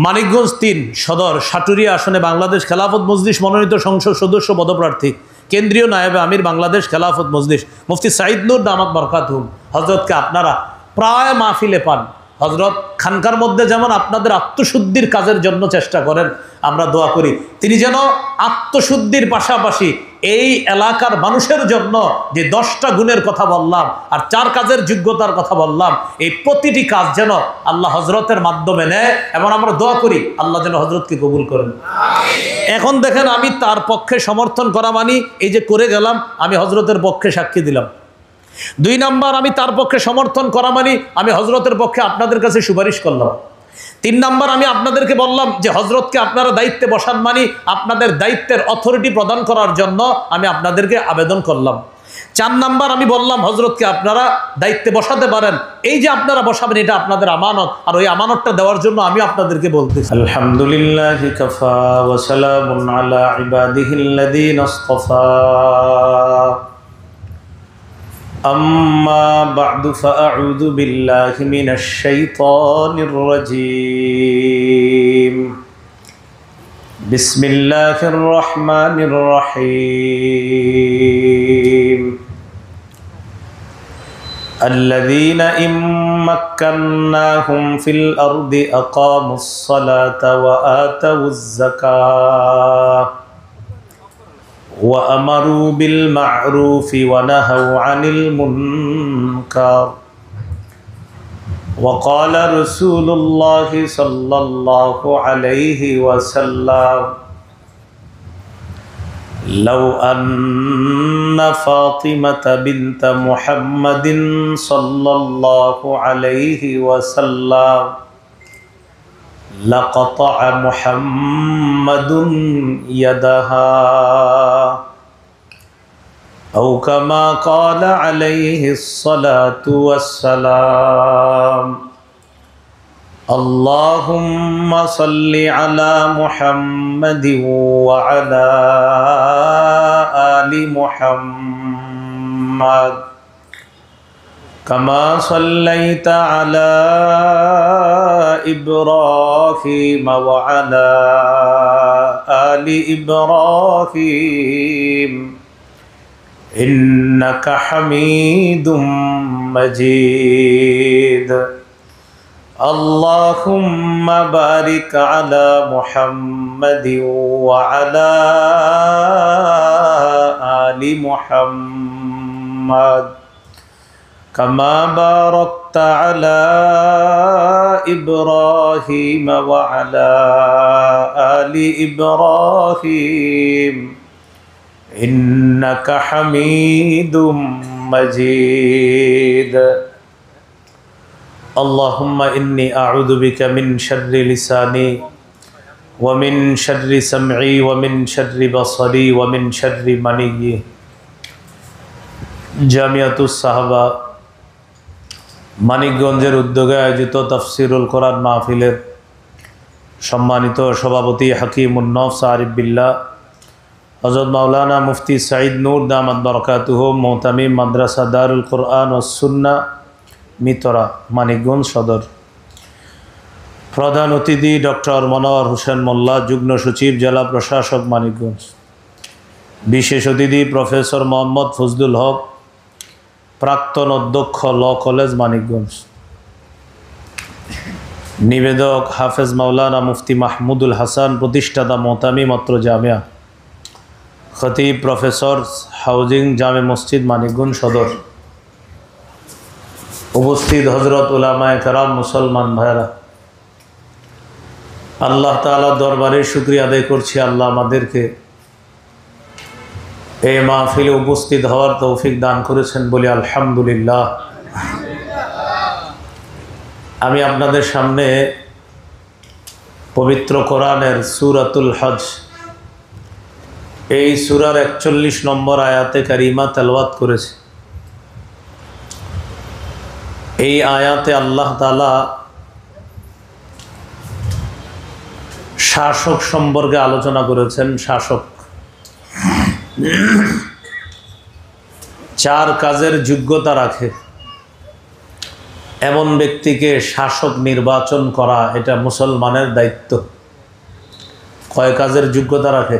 মানিকগঞ্জ ৩ সদর সাটুরিয়া আসনে বাংলাদেশ খেলাফত মজলিস মনোনীত সংসদ সদস্য পদপ্রার্থী কেন্দ্রীয় নায়েবে আমির বাংলাদেশ খেলাফত মজলিস মুফতি সাঈদ নূর দামাত বরকাতুহুম হযরতকে আপনারা প্রায় মাহফিলে পান। হযরত খানকার মধ্যে যেমন আপনাদের আত্মশুদ্ধির কাজের জন্য চেষ্টা করেন, আমরা দোয়া করি তিনি যেন আত্মশুদ্ধির পাশাপাশি এই এলাকার মানুষের জন্য যে 10টা গুণের কথা বললাম আর 4 কাজের যোগ্যতার কথা বললাম, এই প্রতিটি কাজ যেন আল্লাহ হযরতের মাধ্যমে নেয় এবং আমরা দোয়া করি আল্লাহ যেন হযরতকে কবুল করেন। এখন দেখেন, আমি তার পক্ষে সমর্থন করা মানি এই যে করে গেলাম, আমি হযরতের পক্ষে সাক্ষী দিলাম। 2 নাম্বার, আমি তার পক্ষে সমর্থন করা মানি আমি হযরতের পক্ষে আপনাদের কাছে সুপারিশ করলাম। 3 নাম্বার, আমি আপনাদেরকে বললাম যে হযরতকে আপনারা দায়িত্বে বসান মানি আপনাদের দায়িত্বের অথরিটি প্রদান করার জন্য আমি আপনাদেরকে আবেদন করলাম। 4 নাম্বার, আমি বললাম হযরতকে আপনারা দায়িত্বে বসাতে পারেন, এই যে আপনারা বসাবেন এটা আপনাদের আমানত, আর ওই আমানতটা দেওয়ার জন্য আমি আপনাদেরকে বলতেছি আলহামদুলিল্লাহি কাফা ওয়া সালামুন আলা ইবাদিহিল্লাযীনা ইসতাফা أما بعد فأعوذ بالله من الشيطان الرجيم بسم الله الرحمن الرحيم الذين إن مكناهم في الأرض أقاموا الصلاة وآتوا الزكاة وأمروا بالمعروف ونهوا عن المنكر وقال رسول الله صلى الله عليه وسلم لو أن فاطمة بنت محمد صلى الله عليه وسلم لقطع محمد يدها أو كما قال عليه الصلاة والسلام اللهم صل على محمد وعلى آل محمد كما صليت على إبراهيم وعلى آل إبراهيم إنك حميد مجيد اللهم بارك على محمد وعلى آل محمد كما باركت على إبراهيم وعلى آل إبراهيم إنك حميد مجيد اللهم إني أعوذ بك من شر لساني ومن شر سمعي ومن شر بصري ومن شر مني জামিয়াতুস সাহাবা মানিকগঞ্জের উদ্যোগে আয়োজিত তাফসিরুল কোরআন মাহফিলের সম্মানিত সভাপতি হাকিমুন নফস আরিফ বিল্লাহ হযরত মাওলানা মুফতি সাঈদ নূর দামাত বরকাতুহুম মুহতামিম মাদ্রাসা দারুল কোরআন ওয়াস সুন্নাহ মিতরা মানিকগঞ্জ সদর, প্রধান অতিথি ডক্টর মনোয়ার হোসেন মোল্লা যুগ্ম সচিব জেলা প্রশাসক মানিকগঞ্জ, বিশেষ অতিথি প্রফেসর মোহাম্মদ ফজলুল হক প্রাক্তন অধ্যক্ষ ল কলেজ মানিকগঞ্জ, নিবেদক হাফেজ মাওলানা মুফতি মাহমুদুল হাসান প্রতিষ্ঠাতা মুহতামিম অত্র জামিয়া, খতিব প্রফেসর হাউজিং জামে মসজিদ মানিকগঞ্জ সদর, উপস্থিত হজরত উলামায়ে কেরাম মুসলমান ভাইরা, আল্লাহ তাআলা দরবারে শুকরিয়া আদায় করছি আল্লাহ আমাদেরকে এই মাহফিলে উপস্থিত হওয়ার তৌফিক দান করেছেন বলি আলহামদুলিল্লাহ। আমি আপনাদের সামনে পবিত্র কোরআনের সূরাতুল হজ এই সূরার 41 নম্বর আয়াতে কারিমা তেলাওয়াত করেছি। এই আয়াতে আল্লাহ তাআলা শাসক সম্পর্কে আলোচনা করেছেন। শাসক 4 কাজের যোগ্যতা রাখে। এমন ব্যক্তিকে শাসক নির্বাচন করা এটা মুসলমানের দায়িত্ব। কয় কাজের যোগ্যতা রাখে?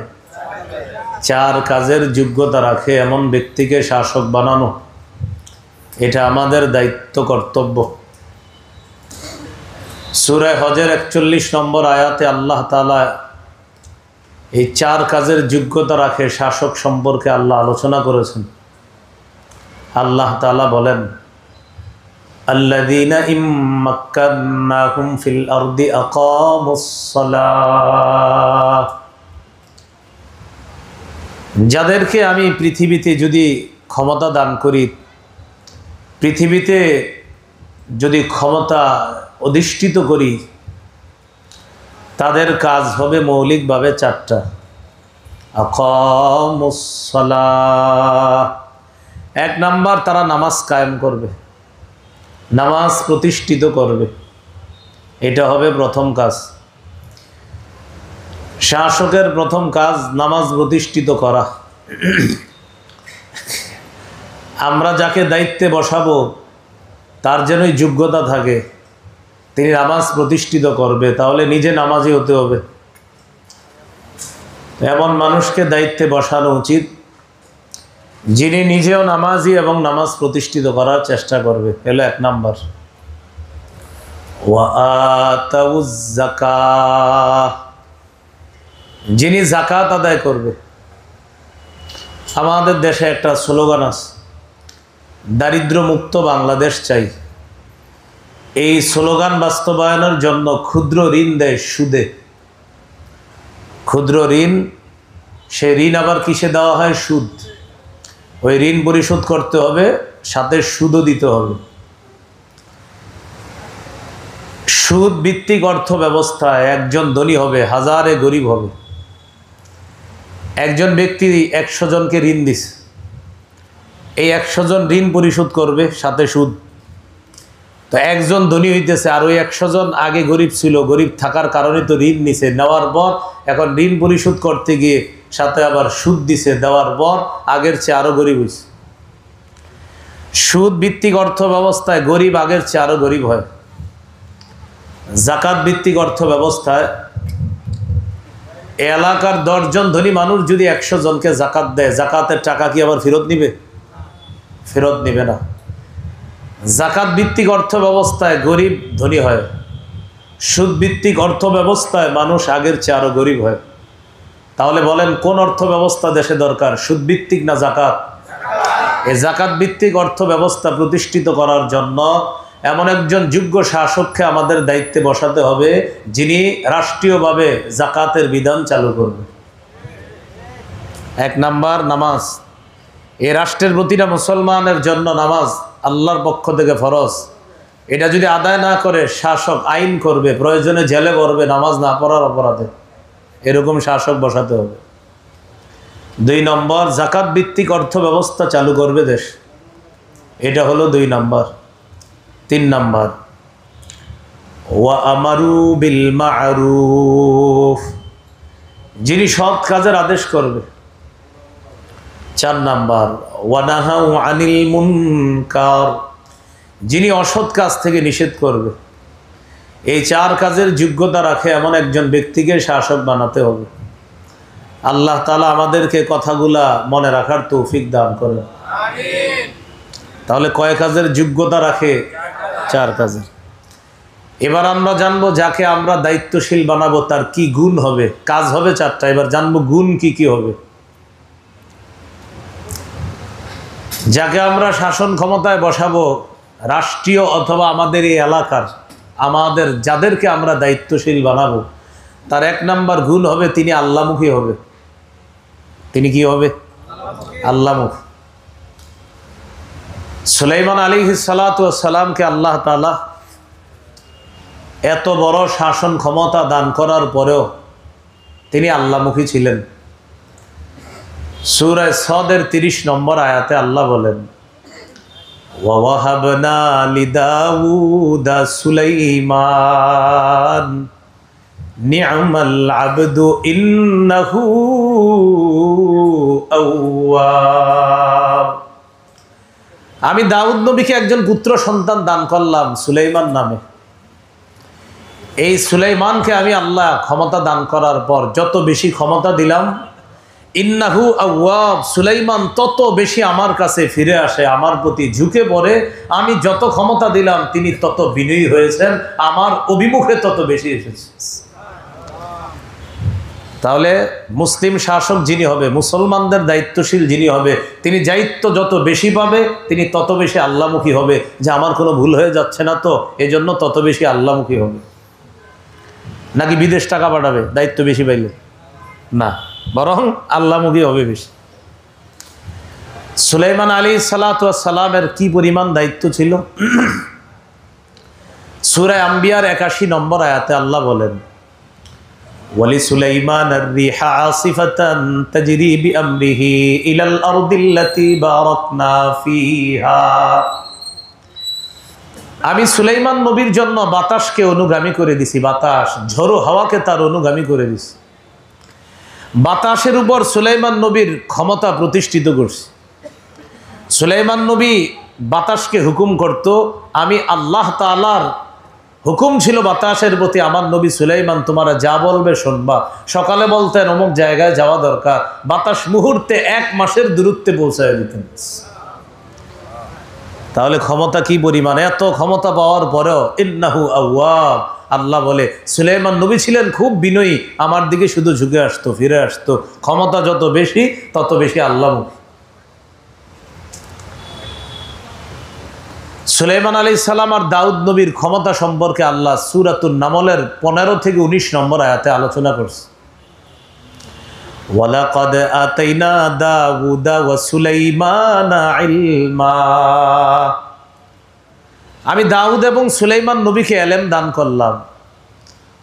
4 কাজের যোগ্যতা রাখে এমন ব্যক্তিকে শাসক বানানো, এটা আমাদের দায়িত্ব, কর্তব্য। সূরা হজের 41 নম্বর আয়াতে আল্লাহ তাআলা এই 4 কাজের যোগ্যতা রাখে শাসক সম্পর্কে আল্লাহ আলোচনা করেছেন। আল্লাহ তাআলা বলেন, আল্লাযীনা ইম্মাক্কান্নাহুম ফিল আরদি আকামুস সালাহ, যাদেরকে আমি পৃথিবীতে যদি ক্ষমতা দান করি, পৃথিবীতে যদি ক্ষমতা অধিষ্ঠিত করি, তাদের কাজ হবে মৌলিকভাবে 4টা। আকামুস সালাহ, 1 নাম্বার তারা নামাজ কায়েম করবে, নামাজ প্রতিষ্ঠিত করবে, এটা হবে প্রথম কাজ। শাসকের প্রথম কাজ নামাজ প্রতিষ্ঠিত করা। আমরা যাকে দায়িত্বে বসাবো তার যেনই যোগ্যতা থাকে, তিনি নামাজ প্রতিষ্ঠিত করবে, তাহলে নিজে নামাজি হতে হবে। এমন মানুষকে দায়িত্বে বসানো উচিত যিনি নিজেও নামাজি এবং নামাজ প্রতিষ্ঠিত করার চেষ্টা করবে। এলো 1 নাম্বার। ওয়া আতাউজ যাকাত, যিনি যাকাত আদায় করবে। আমাদের দেশে একটা স্লোগান আছে, দারিদ্র মুক্ত বাংলাদেশ চাই। এই স্লোগান বাস্তবায়নের জন্য ক্ষুদ্র ঋণ দেয় সুদে। ক্ষুদ্র ঋণ, সে ঋণ আবার কিসে দেওয়া হয়? সুদ। ওই ঋণ পরিশোধ করতে হবে, সাথে সুদও দিতে হবে। সুদ ভিত্তিক অর্থ ব্যবস্থায় একজন ধনী হবে, হাজারে গরিব হবে। একজন ব্যক্তি 100 জনকে ঋণ দিছে, এই 100 জন ঋণ পরিশোধ করবে, সাথে সুদ। তো একজন ধনী হইতেছে, আর ওই 100 জন আগে গরিব ছিল, গরিব থাকার কারণে তো ঋণ নিছে, নেওয়ার পর এখন ঋণ পরিশোধ করতে গিয়ে সাথে আবার সুদ দিছে, দেওয়ার পর আগের চেয়ে আরো গরিব হয়েছে। সুদ ভিত্তিক অর্থ ব্যবস্থায় গরিব আগের চেয়ে আরো গরিব হয়। যাকাত ভিত্তিক অর্থ ব্যবস্থায় এলাকার 10 জন ধনী মানুষ যদি 100 জনকে যাকাত দেয়, যাকাতের টাকা কি আবার ফেরত নিবে? ফেরত নিবে না। যাকাত ভিত্তিক অর্থ ব্যবস্থায় গরিব ধনী হয়, সুদ ভিত্তিক অর্থ ব্যবস্থায় মানুষ আগের চেয়ে আরো গরিব হয়। তাহলে বলেন কোন অর্থ ব্যবস্থা দেশে দরকার, সুদ ভিত্তিক না যাকাত? এই যাকাত ভিত্তিক অর্থ ব্যবস্থা প্রতিষ্ঠিত করার জন্য এমন একজন যোগ্য শাসককে আমাদের দায়িত্বে বসাতে হবে, যিনি রাষ্ট্রীয়ভাবে যাকাতের বিধান চালু করবে। 1 নাম্বার নামাজ। এই রাষ্ট্রের প্রতিটা মুসলমানের জন্য নামাজ আল্লাহর পক্ষ থেকে ফরজ। এটা যদি আদায় না করে শাসক আইন করবে, প্রয়োজনে জেলে ভরবে নামাজ না পড়ার অপরাধে। এরকম শাসক বসাতে হবে। 2 নম্বর, যাকাত ভিত্তিক অর্থ ব্যবস্থা চালু করবে দেশ, এটা হলো 2 নম্বর। 3 নম্বর, ওয়া আমারু বিল মা'রুফ, যিনি সৎ কাজের আদেশ করবে। 4 নম্বর, ওয়া নাহাউ আনিল মুনকার, যিনি অসৎ কাজ থেকে নিষেধ করবে। এই 4 কাজের যোগ্যতা রাখে এমন একজন ব্যক্তিকে শাসক বানাতে হবে। আল্লাহ তাআলা আমাদেরকে কথাগুলা মনে রাখার তৌফিক দান করেন। আমিন। তাহলে কয় কাজের যোগ্যতা রাখে? 4 কাজের। এবার আমরা জানবো যাকে আমরা দায়িত্বশীল বানাবো তার কি গুণ হবে। কাজ হবে 4টা, এবার জানবো গুণ কি কি হবে। যাকে আমরা শাসন ক্ষমতায় বসাবো, রাষ্ট্রীয় অথবা আমাদের এই এলাকার, আমাদের যাদেরকে আমরা দায়িত্বশীল বানাবো, তার 1 নাম্বার গুণ হবে তিনি আল্লাহমুখী হবে। তিনি কি হবে? আল্লাহমুখী। সুলাইমান আলাইহিস সালাতু ওয়াস সালামকে আল্লাহ তাআলা এত বড় শাসন ক্ষমতা দান করার পরেও তিনি আল্লাহমুখী ছিলেন। সূরা সদের 30 নম্বর আয়াতে আল্লাহ বলেন, ওয়া ওয়াহাবনা লিদাউদা সুলাইমান নি'মাল আবদু ইন্নাহু আওয়াব। আমি দাউদ নবীকে একজন পুত্র সন্তান দান করলাম সুলাইমান নামে। এই সুলাইমানকে আমি আল্লাহ ক্ষমতা দান করার পর যত বেশি ক্ষমতা দিলাম, ইন্নাহু আওয়াব, সুলাইমান তত বেশি আমার কাছে ফিরে আসে, আমার প্রতি ঝুঁকে পড়ে। আমি যত ক্ষমতা দিলাম তিনি তত বিনয়ী হয়েছেন, আমার অভিমুখে তত বেশি এসেছে। তাহলে মুসলিম শাসক যিনি হবে, মুসলমানদের দায়িত্বশীল যিনি হবে, তিনি দায়িত্ব যত বেশি পাবে তিনি তত বেশি আল্লাহমুখী হবে, যে আমার কোনো ভুল হয়ে যাচ্ছে না তো এজন্য তত বেশি আল্লাহমুখী হবে। নাকি বিদেশ টাকা পাঠাবে দায়িত্ব বেশি পাইলে? না, বরং আল্লাহমুখী হবে বেশি। সুলাইমান আলাইহিস সালামের কি পরিমাণ দায়িত্ব ছিল। সূরা আম্বিয়ার ৮১ নম্বর আয়াতে আল্লাহ বলেন, ওয়ালিসুলাইমান আর-রিহা আসিফাতান তাজরি বিআমরিহি ইলাল আরদিল্লাতী বারাকনা ফিহা। আমি সুলাইমান নবীর জন্য বাতাসকে অনুগামী করে দিছি, বাতাস ঝোড়ো হাওয়াকে তার অনুগামী করে দিছি। বাতাসের উপর সুলাইমান নবীর ক্ষমতা প্রতিষ্ঠিত করছি। সুলাইমান নবী বাতাসকে হুকুম করত, আমি আল্লাহ তাআলার হুকুম ছিল বাতাসের প্রতি, আমার নবী সুলাইমান তোমরা যা বলবে শুনবা। সকালে বলতেন অমুক জায়গায় যাওয়া দরকার, বাতাস মুহূর্তে ১ মাসের দূরত্বে পৌঁছায় দিতেন। তাহলে ক্ষমতা কি পরিমাণ! এত ক্ষমতা পাওয়ার পরেও ইন্নাহু আওয়াব, আল্লাহ বলে সুলাইমান নবী ছিলেন খুব বিনয়ী, আমার দিকে শুধু ঝুঁকে আসতো, ফিরে আসতো। ক্ষমতা যত বেশি তত বেশি আল্লাহমুখী। সুলাইমান আলাইহিস সালাম আর দাউদ নবীর ক্ষমতা সম্পর্কে আল্লাহ সূরাতুন নামলের ১৫ থেকে ১৯ নম্বর আয়াতে আলোচনা করছে। ওয়ালাকাদ আতাইনা দাউদা ওয়া সুলাইমানা ইলমা। আমি দাউদ এবং সুলাইমান নবীকে ইলম দান করলাম।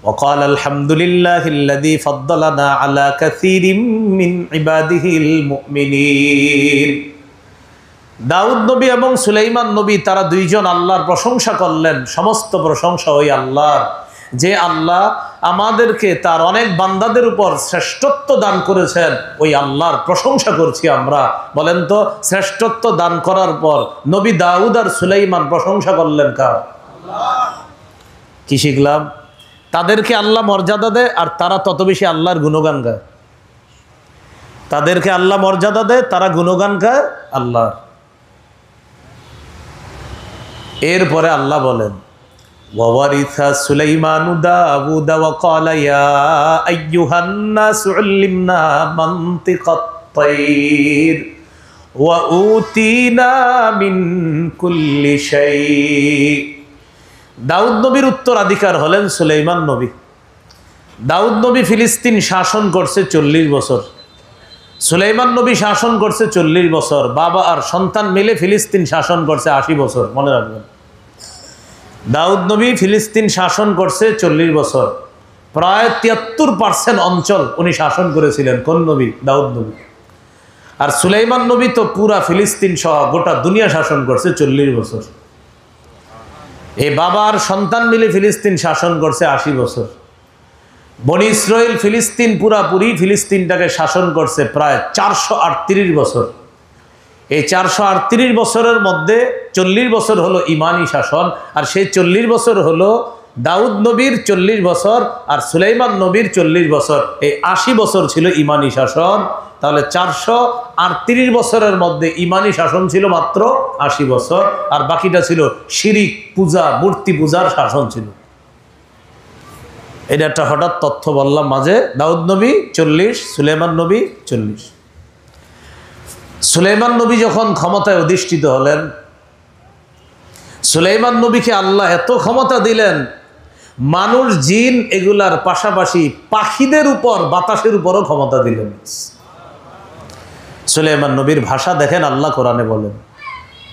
ওয়াকাল আলহামদুলিল্লাহিল্লাযী ফাদ্দালানা আলা কাসীরিম মিন ইবাদিহিল মুমিনিন। দাউদ নবী এবং সুলাইমান নবী তারা দুইজন আল্লাহর প্রশংসা করলেন। সমস্ত প্রশংসা ওই আল্লাহর, যে আল্লাহ আমাদেরকে তার অনেক বান্দাদের উপর শ্রেষ্ঠত্ব দান করেছেন। ওই আল্লাহর প্রশংসা করছি আমরা। বলেন তো, শ্রেষ্ঠত্ব দান করার পর নবী দাউদ আর সুলাইমান প্রশংসা করলেন কার? কি শিখলাম? তাদেরকে আল্লাহ মর্যাদা দেয় আর তারা তত বেশি আল্লাহর গুণগান গায়। তাদেরকে আল্লাহ মর্যাদা দেয়, তারা গুণগান গায় আল্লাহর। এরপরে আল্লাহ বলেন, ওয়ারিসা সুলাইমানু দাউদ ওয়া ক্বালা ইয়া আইয়ুহান নাস উল্লিমনা মানতিকাত তায়র ওয়া উতিনা মিন কুল্লি শাই। দাউদ নবীর উত্তরাধিকার হলেন সুলাইমান নবী। দাউদ নবী ফিলিস্তিন শাসন করছে ৪০ বছর, সুলাইমান নবী শাসন করছে ৪০ বছর। বাবা আর সন্তান মিলে ফিলিস্তিন শাসন করছে ৮০ বছর। মনে রাখবেন, দাউদ নবী ফিলিস্তিন শাসন করছে ৪০ বছর। প্রায় ৭৩% অঞ্চল উনি শাসন করেছিলেন। কোন নবী? দাউদ নবী। আর সুলাইমান নবী তো পুরা ফিলিস্তিন সহ গোটা দুনিয়া শাসন করছে ৪০ বছর। এই বাবা আর সন্তান মিলে ফিলিস্তিন শাসন করছে ৮০ বছর। বনি ইসরাইল ফিলিস্তিন পুরাপুরি ফিলিস্তিনটাকে শাসন করছে প্রায় ৪৩৮ বছর। এই ৪৩৮ বছরের মধ্যে ৪০ বছর হলো ইমানি শাসন, আর সেই ৪০ বছর হলো দাউদ নবীর ৪০ বছর আর সুলাইমান নবীর ৪০ বছর। এই ৮০ বছর ছিল ইমানি শাসন। তাহলে ৪৩৮ বছরের মধ্যে ইমানি শাসন ছিল মাত্র ৮০ বছর, আর বাকিটা ছিল শিরিক পূজা, মূর্তি পূজার শাসন ছিল। এটা একটা হঠাৎ তথ্য বললাম মাঝে। দাউদ নবী ৪০, সুলাইমান নবী ৪০। সুলাইমান নবী যখন ক্ষমতায় অধিষ্ঠিত হলেন, সুলাইমান নবীকে আল্লাহ এত ক্ষমতা দিলেন, মানুষ জিন এগুলার পাশাপাশি পাখিদের উপর, বাতাসের উপরও ক্ষমতা দিলেন। সুলাইমান নবীর ভাষা দেখেন, আল্লাহ কোরআনে বলেন,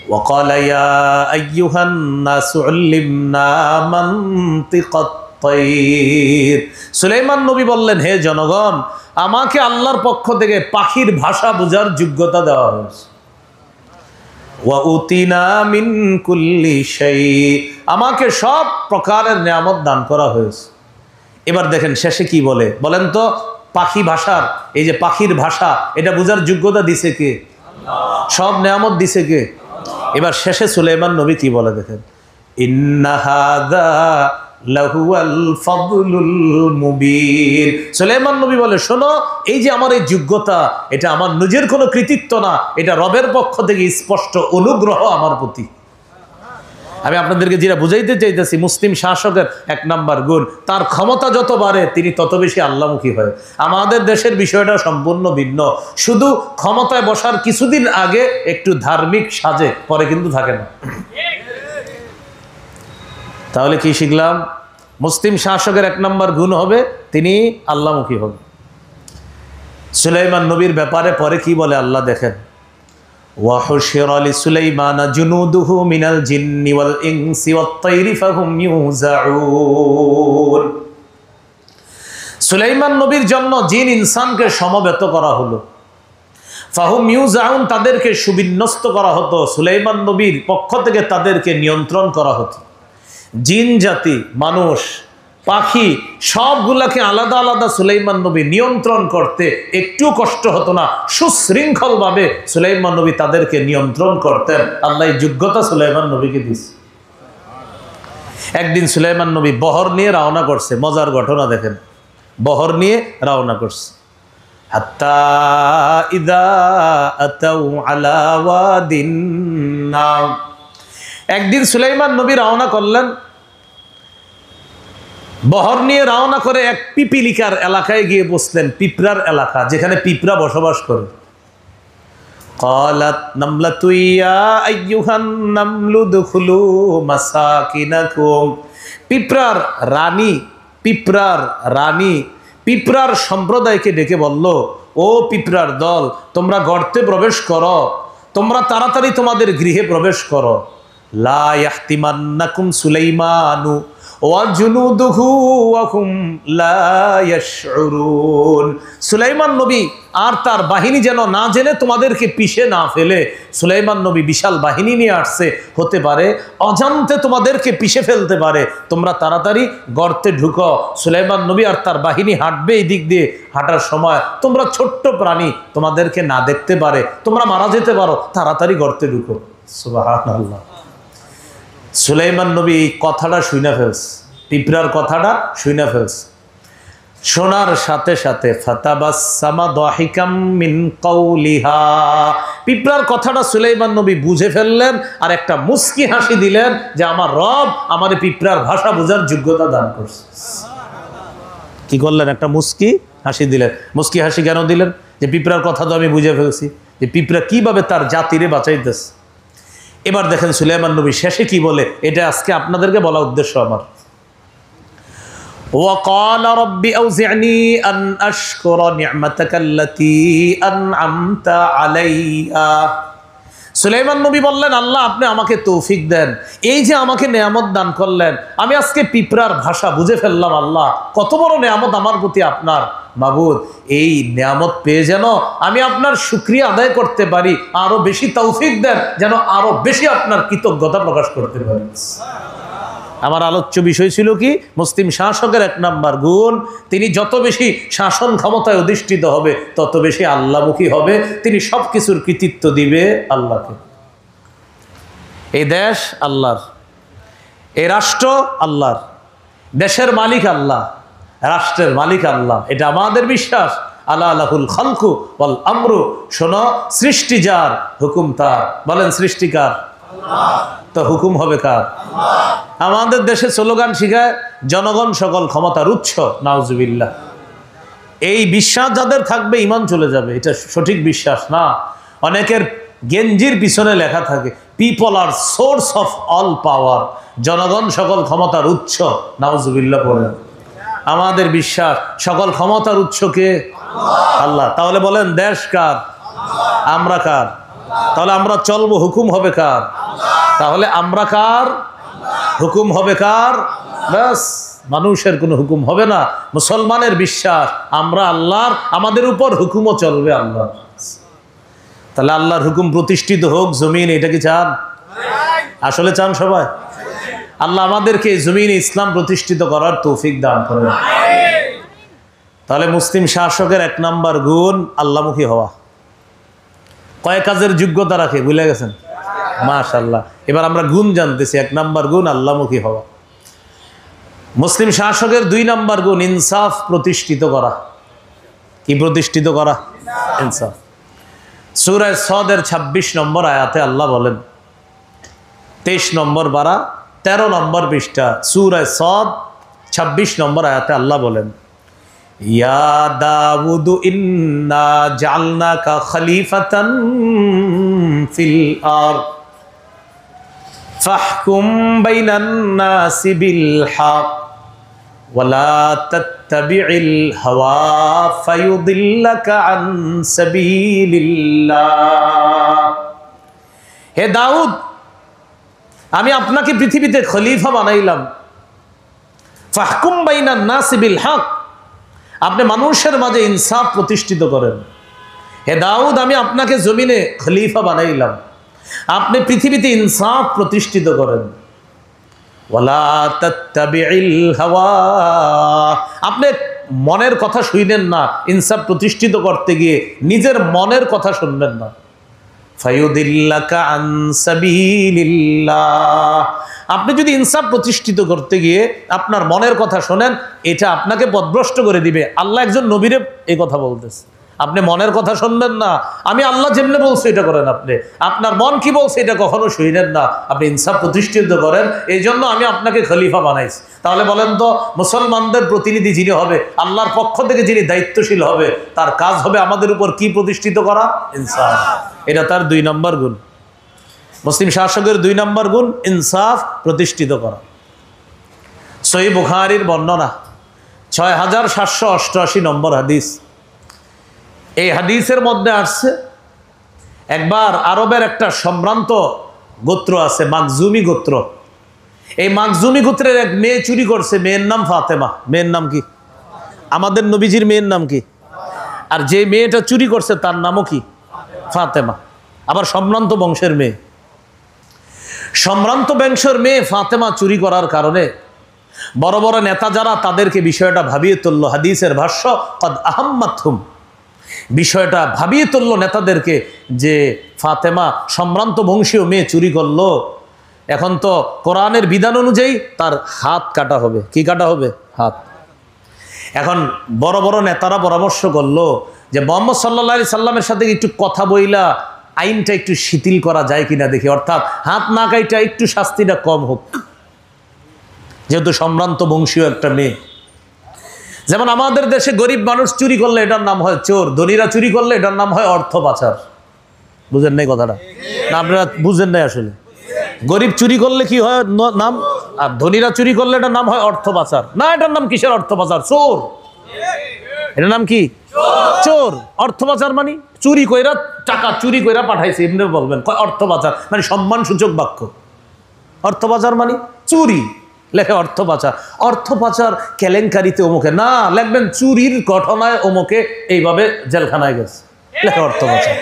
ওয়াকালা ইয়া আইয়ুহান নাসু উল্লিমনা মানতিকাত তায়র। সুলাইমান নবী বললেন, হে জনগণ, আমাকে আল্লাহর পক্ষ থেকে পাখির ভাষা বোঝার যোগ্যতা দেওয়া হয়েছে। ওয়া উতিনা মিন কুল্লি শাই, আমাকে সব প্রকারের নিয়ামত দান করা হয়েছে। এবার দেখেন শেষে কি বলে, বলেন তো, পাখি ভাষার, এই যে পাখির ভাষা, এটা বোঝার যোগ্যতা দিছে কে? সব নিয়ামত দিছে কে? এবার শেষে সুলাইমান নবী কি বলে দেখেন, ইন্না হাযা লাহুয়াল ফাদলুল মুবিন। সুলাইমান নবী বলে, শোনো, এই যে আমার এই যোগ্যতা, এটা আমার নিজের কোনো কৃতিত্ব না, এটা রবের পক্ষ থেকে স্পষ্ট অনুগ্রহ আমার প্রতি। আমি আপনাদেরকে যেটা বুঝাইতে চাইতেছি, মুসলিম শাসকের 1 নাম্বার গুণ, তার ক্ষমতা যত বাড়ে তিনি তত বেশি আল্লাহমুখী হয়। আমাদের দেশের বিষয়টা সম্পূর্ণ ভিন্ন, শুধু ক্ষমতায় বসার কিছুদিন আগে একটু ধার্মিক সাজে, পরে কিন্তু থাকে না। তাহলে কি শিখলাম? মুসলিম শাসকের 1 নাম্বার গুণ হবে তিনি আল্লাহমুখী হবে। সুলাইমান নবীর ব্যাপারে পরে কি বলে আল্লাহ দেখেন, ওয়াহুশিরা লিসুলাইমানা জুনুদুহু মিনাল জিন্নি ওয়াল ইনসি ওয়াত তায়রি ফাহুম ইউযাউন। সুলাইমান নবীর জন্য জিন ইনসানকে সমবেত করা হলো, ফাহুম ইউযাউন, তাদেরকে সুবিন্যস্ত করা হতো, সুলাইমান নবীর পক্ষ থেকে তাদেরকে নিয়ন্ত্রণ করা হতো। জিন জাতি, মানুষ, পাখি সবগুলাকে আলাদা আলাদা সুলাইমান নবী নিয়ন্ত্রণ করতে একটু কষ্ট হতো না, সুশৃঙ্খলভাবে সুলাইমান নবী তাদেরকে নিয়ন্ত্রণ করতেন। আল্লাহ এই যোগ্যতা সুলাইমান নবীকে দিয়েছে। একদিন সুলাইমান নবী বহর নিয়ে রওনা করছে, মজার ঘটনা দেখেন, বহর নিয়ে রওনা করছে। হাত্তা ইদা আতাউ আলা ওয়াদিন নাম, একদিন সুলাইমান নবী রওনা করলেন, বহর নিয়ে রওনা করে এক পিপিলিকার এলাকায় গিয়ে বসলেন, পিঁপড়ার এলাকা, যেখানে পিঁপড়া বসবাস করে। ক্বালাত নামলাতু ইয়া আইয়ুহান নামলু দুখুলু মাসাকিনাকুম। পিঁপড়ার রানী পিঁপড়ার সম্প্রদায়কে ডেকে বলল, ও পিঁপড়ার দল, তোমরা গর্তে প্রবেশ করো, তোমরা তাড়াতাড়ি তোমাদের গৃহে প্রবেশ করো। লা ইয়াহতিমান্নাকুম সুলাইমানু ওয়া জুনুদুহু ওয়া হুম লা ইয়াশউরুন। সুলাইমান নবী আর তার বাহিনী যেন না জেনে তোমাদেরকে পিষে না ফেলে। সুলাইমান নবী বিশাল বাহিনী নিয়ে আসছে, হতে পারে অজান্তে তোমাদেরকে পিষে ফেলতে পারে, তোমরা তাড়াতাড়ি গর্তে ঢুকো। সুলাইমান নবী আর তার বাহিনী হাঁটবে এই দিক দিয়ে, হাঁটার সময় তোমরা ছোট্ট প্রাণী, তোমাদেরকে না দেখতে পারে, তোমরা মারা যেতে পারো, তাড়াতাড়ি গর্তে ঢুকো। সুবহানাল্লাহ। সুলাইমান নবী এই কথাটা শুনে ফেলছে, পিঁপড়ার কথাটা শুনে ফেলছে। শোনার সাথে সাথে ফাতাবাসসামা দাহিকাম মিন কাউলিহা, পিঁপড়ার কথাটা সুলাইমান নবী বুঝে ফেললেন আর একটা মুস্কি হাসি দিলেন যে আমার রব আমার পিঁপড়ার ভাষা বোঝার যোগ্যতা দান করছে। কি করলেন? একটা মুস্কি হাসি দিলেন। মুস্কি হাসি কেন দিলেন? যে পিঁপড়ার কথা তো আমি বুঝে ফেলছি যে পিঁপড়া কিভাবে তার জাতিরে বাঁচাইতেছে। এবার দেখেন সুলাইমান নবী শেষে কি বলে, এটা আজকে আপনাদেরকে বলা উদ্দেশ্য আমার। وقال رب أوزعني أن أشكر نعمتك التي أنعمت علي। সুলাইমান নবী বললেন, আল্লাহ আপনি আমাকে তৌফিক দেন, এই যে আমাকে নেয়ামত দান করলেন, আমি আজকে পিঁপড়ার ভাষা বুঝে ফেললাম। আল্লাহ কত বড় নেয়ামত আমার প্রতি আপনার। মাবুদ, এই নেয়ামত পেয়ে যেন আমি আপনার শুকরিয়া আদায় করতে পারি, আরো বেশি তৌফিক দেন যেন আরো বেশি আপনার কৃতজ্ঞতা প্রকাশ করতে পারি। আমার আলোচ্য বিষয় ছিল কি? মুসলিম শাসকের 1 নাম্বার গুণ, তিনি যত বেশি শাসন ক্ষমতায় অধিষ্ঠিত হবে তত বেশি আল্লাহমুখী হবে, তিনি সব কিছুর কৃতিত্ব দিবে আল্লাহকে। এই দেশ আল্লাহর, এই রাষ্ট্র আল্লাহর, দেশের মালিক আল্লাহ, রাষ্ট্রের মালিক আল্লাহ, এটা আমাদের বিশ্বাস। আলা লাহুল খালকু ওয়াল আমরু, শোনো, সৃষ্টি যার, হুকুম তার। বলেন সৃষ্টিকার আল্লাহ, তো হুকুম হবে কার? আমাদের দেশে স্লোগান শিখায় জনগণ সকল ক্ষমতার উৎস। নাউজুবিল্লাহ। এই বিশ্বাস যাদের থাকবে ঈমান চলে যাবে, এটা সঠিক বিশ্বাস না। অনেকের গেঞ্জির পিছনে লেখা থাকে people are source of all power, জনগণ সকল ক্ষমতার উৎস। নাউজুবিল্লাহ পড়ে। আমাদের বিশ্বাস সকল ক্ষমতার উৎসকে আল্লাহ। তাহলে বলেন দেশ কার? আমরা কার? তাহলে আমরা চলবো, হুকুম হবে কার? তাহলে আমরা কার? হুকুম হবে কার? ব্যাস, মানুষের কোনো হুকুম হবে না। মুসলমানের বিশ্বাস আমরা আল্লাহর, আমাদের উপর হুকুমও চলবে আল্লাহ। তাহলে আল্লাহর হুকুম প্রতিষ্ঠিত হোক জমিন, এটা কি চান? আসলে চান সবাই? আল্লাহ আমাদেরকে জমিনে ইসলাম প্রতিষ্ঠিত করার তৌফিক দান করেন। তাহলে মুসলিম শাসকের 1 নাম্বার গুণ আল্লাহমুখী হওয়া। কয় কাজের যোগ্যতা রাখে ভুলে গেছেন? মাশাআল্লাহ। এবার আমরা গুণ জানতেছি। 1 নাম্বার গুণ আল্লাহমুখী হওয়া। মুসলিম শাসকের 2 নাম্বার গুণ ইনসাফ প্রতিষ্ঠিত করা। কি প্রতিষ্ঠিত করা? ইনসাফ। সূরা সদের 26 নম্বর আয়াতে আল্লাহ বলেন, 23 নম্বর পারা 13 নম্বর পৃষ্ঠা সূরা সদ 26 নম্বর আয়াতে আল্লাহ বলেন, ইয়া দাউদ ইন্না জাআলনাকা খলিফাতান ফিল আরদ ফাহকুম বাইনান নাসি বিল হক ওয়ালা তাত্তাবি'ল হাওয়া ফায়ুদিল্লাকা আন সাবিলিল্লাহ। হে দাউদ, আমি আপনাকে পৃথিবীতে খলিফা বানাইলাম। ফাহকুম বাইনান নাসি বিল হক, আপনি মানুষের মাঝে ইনসাফ প্রতিষ্ঠিত করেন। হে দাউদ, আমি আপনাকে জমিনে খলিফা বানাইলাম, আপনি পৃথিবীতে ইনসাফ প্রতিষ্ঠিত করেন। ওয়ালা তাত্তাবি'ল হাওয়া, আপনি মনের কথা শুনেন না, ইনসাফ প্রতিষ্ঠিত করতে গিয়ে নিজের মনের কথা শুনবেন না। ফায়ুদিল্লাকা আন সাবিলিল্লাহ, আপনি যদি ইনসাফ প্রতিষ্ঠিত করতে গিয়ে আপনার মনের কথা শোনেন, এটা আপনাকে পথভ্রষ্ট করে দিবে। আল্লাহ একজন নবীরে এই কথা বলতেছে, আপনি মনের কথা শুনবেন না, আমি আল্লাহ যেমনি বলছি এটা করেন। আপনি আপনার মন কি বলছে এটা কখনো শুনেন না, আপনি ইনসাফ প্রতিষ্ঠিত করেন। এই জন্য আমি আপনাকে খলিফা বানাইছি। তাহলে বলেন তো, মুসলমানদের প্রতিনিধি যিনি হবে, আল্লাহর পক্ষ থেকে যিনি দায়িত্বশীল হবে, তার কাজ হবে আমাদের উপর কি প্রতিষ্ঠিত করা? ইনসাফ। এটা তার 2 নম্বর গুণ। মুসলিম শাসকের 2 নম্বর গুণ ইনসাফ প্রতিষ্ঠিত করা। সহিহ বুখারীর বর্ণনা 6788 নম্বর হাদিস। এই হাদিসের মধ্যে আসছে, একবার আরবের একটা সম্ভ্রান্ত গোত্র আছে, মাকজুমি গোত্র। এই মাকজুমি গোত্রের এক মেয়ে চুরি করছে, মেয়ের নাম ফাতেমা। মেয়ের নাম কি? আমাদের নবীজির মেয়ের নাম কি? আর যে মেয়েটা চুরি করছে তার নামও কি? ফাতেমা। আবার সম্ভ্রান্ত বংশের মেয়ে। সম্ভ্রান্ত বংশের মেয়ে ফাতেমা চুরি করার কারণে বড় বড় নেতা যারা, তাদেরকে বিষয়টা ভাবিয়ে তুললো। হাদিসের ভাষ্য, কদ আহাম্মাতহুম, বিষয়টা ভাবিয়ে তুললো নেতাদেরকে যে ফাতেমা সম্ভ্রান্ত বংশীয় মেয়ে চুরি করলো, এখন তো কোরআনের বিধান অনুযায়ী তার হাত কাটা হবে। কি কাটা হবে? হাত। এখন বড় বড় নেতারা পরামর্শ করলো যে মুহাম্মদ সাল্লাল্লাহু আলাইহি সাল্লামের সাথে একটু কথা বইলা আইনটা একটু শিথিল করা যায় কিনা দেখি, অর্থাৎ হাত না কাইটা একটু শাস্তিটা কম হোক, যেহেতু সম্ভ্রান্ত বংশীয় একটা মেয়ে। যেমন আমাদের দেশে গরিব মানুষ চুরি করলে এটার নাম হয় চোর, ধনীরা চুরি করলে এটার নাম হয় অর্থ পাচার। বুঝেন নাই কথাটা? না, আপনারা বুঝেন নাই আসলে। গরিব চুরি করলে কি হয় নাম, আর ধনীরা চুরি করলে এটার নাম হয় অর্থ পাচার। না, এটার নাম কিসের অর্থ পাচার? চোর। এটার নাম কি? চোর। অর্থ পাচার মানে চুরি কইরা, টাকা চুরি কইরা পাঠাইছে, এমনি বলবেন অর্থ পাচার, মানে সম্মানসূচক বাক্য। অর্থ পাচার মানে চুরি, লেখে অর্থ পাচার। অর্থ পাচার কেলেঙ্কারিতে অমুকে না, লিখবেন চুরির ঘটনায় অমুকে এইভাবে জেলখানায় গেছে, লেখে অর্থ পাচার।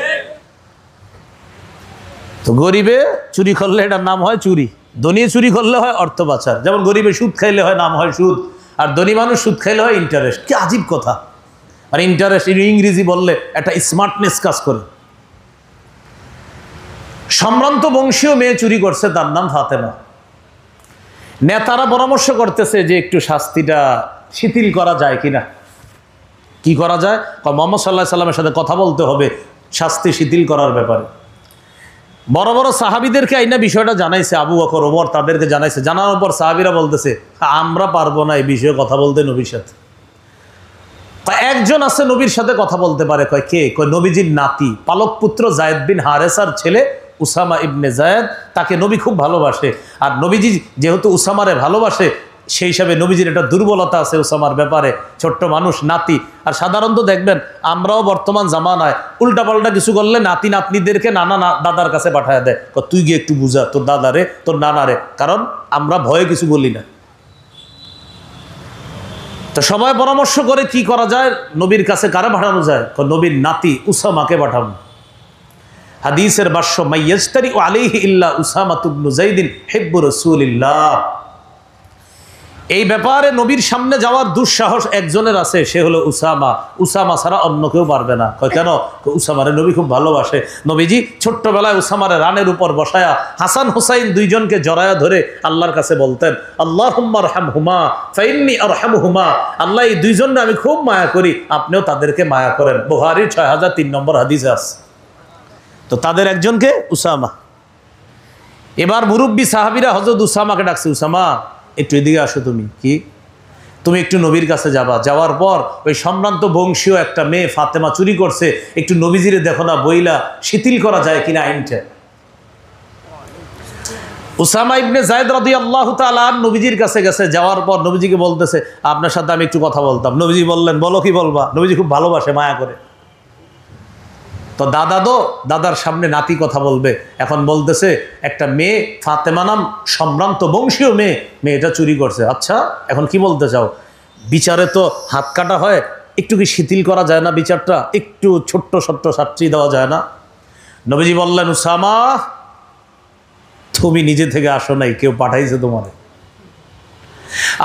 তো গরিবে চুরি করলে এটার নাম হয় চুরি, ধনী চুরি করলে হয় অর্থ পাচার। যেমন গরিবে সুদ খাইলে হয় নাম হয় সুদ, আর ধনী মানুষ সুদ খাইলে হয় ইন্টারেস্ট। কি আজীব কথা! আর ইন্টারেস্ট ইংরেজি বললে একটা স্মার্টনেস কাজ করে। সম্ভ্রান্ত বংশীয় মেয়ে চুরি করছে, তার নাম ফাতেমা। নেতারা পরামর্শ করতেছে যে একটু শাস্তিটা শিথিল করা যায় কিনা। কি করা যায়? মুহাম্মদ সাল্লাল্লাহু আলাইহি সাল্লামের সাথে কথা বলতে হবে শাস্তি শিথিল করার ব্যাপারে। বড় বড় সাহাবীদেরকে আইনা বিষয়টা জানাইছে, আবু বকর, ওমর, তাদেরকে জানাইছে। জানানোর পর সাহাবীরা বলতেছে, আমরা পারবো না এই বিষয়ে কথা বলতে নবীর সাথে। একজন আছে নবীর সাথে কথা বলতে পারে। কয় কে? কয় নবীজির নাতি, পালক পুত্র যায়েদ বিন হারেসার ছেলে উসামা ইবনে যায়েদ, তাকে নবী খুব ভালোবাসে। আর নবীজি যেহেতু উসামারে ভালোবাসে, সেই হিসাবে নবীজির একটা দুর্বলতা আছে উসামার ব্যাপারে। ছোট্ট মানুষ, নাতি। আর সাধারণত দেখবেন আমরাও বর্তমান জামানায় উল্টাপাল্টা কিছু করলে নাতি নাতনিদেরকে নানা দাদার কাছে পাঠায় দেয়, তুই গিয়ে একটু বুঝা তোর দাদারে, তোর নানারে, কারণ আমরা ভয়ে কিছু বলি না। তো সবাই পরামর্শ করে কি করা যায়, নবীর কাছে কারা পাঠানো যায়? নবীর নাতি উসামাকে পাঠানো। হাদিসের ভাষ্য, মাইয়াজতারি আলাইহি ইল্লা উসামা ইবনে যায়েদ হিব্বু রাসূলিল্লাহ। এই ব্যাপারে নবীর সামনে যাওয়ার দুঃসাহস একজনের আছে, সে হলো উসামা। উসামা ছাড়া অন্য কেউ পারবে না। কেন? উসামারে নবী খুব ভালোবাসে। নবীজি ছোট্টবেলায় উসামারে রানের উপর বসায়া হাসান হুসাইন দুইজনকে জড়ায়া ধরে আল্লাহর কাছে বলতেন, আল্লাহুম্মা আরহামহুমা ফাইন্নী আরহামহুমা, আল্লাহ এই দুইজনকে আমি খুব মায়া করি, আপনিও তাদেরকে মায়া করেন। বুখারীর 6003 নম্বর হাদিসে আছে। তো তাদের একজনকে উসামা। এবার মুরব্বী সাহাবীরা হযরত উসামাকে ডাকছে, উসামা একটু এদিকে আসো। তুমি একটু নবীর কাছে যাবা। যাওয়ার পর ওই সম্ভ্রান্ত বংশীয় একটা মেয়ে ফাতেমা চুরি করছে, একটু নবীজিরে দেখো না, বইলা শিথিল করা যায় কিনা আইনটা। উসামা ইবনে যায়েদ রাদিয়াল্লাহু তাআলা নবীজির কাছে গেছে। যাওয়ার পর নবীজিকে বলতেছে, আপনার সাথে আমি একটু কথা বলতাম। নবীজি বললেন, বলো কি বলবা। নবীজি খুব ভালোবাসে, মায়া করে। তো দাদার সামনে নাতি কথা বলবে। এখন বলতেছে, একটা মেয়ে ফাতেমা নাম সম্ভ্রান্ত বংশীয় মেয়েটা চুরি করছে। আচ্ছা, এখন কি বলতে চাও? বিচারে তো হাত কাটা হয়, একটু কি শিথিল করা যায় না বিচারটা? একটু ছোট্ট শাস্তি দেওয়া যায় না? নবীজি বললেন, উসামা তুমি নিজে থেকে আসো নাই, কেউ পাঠাইছে তোমার।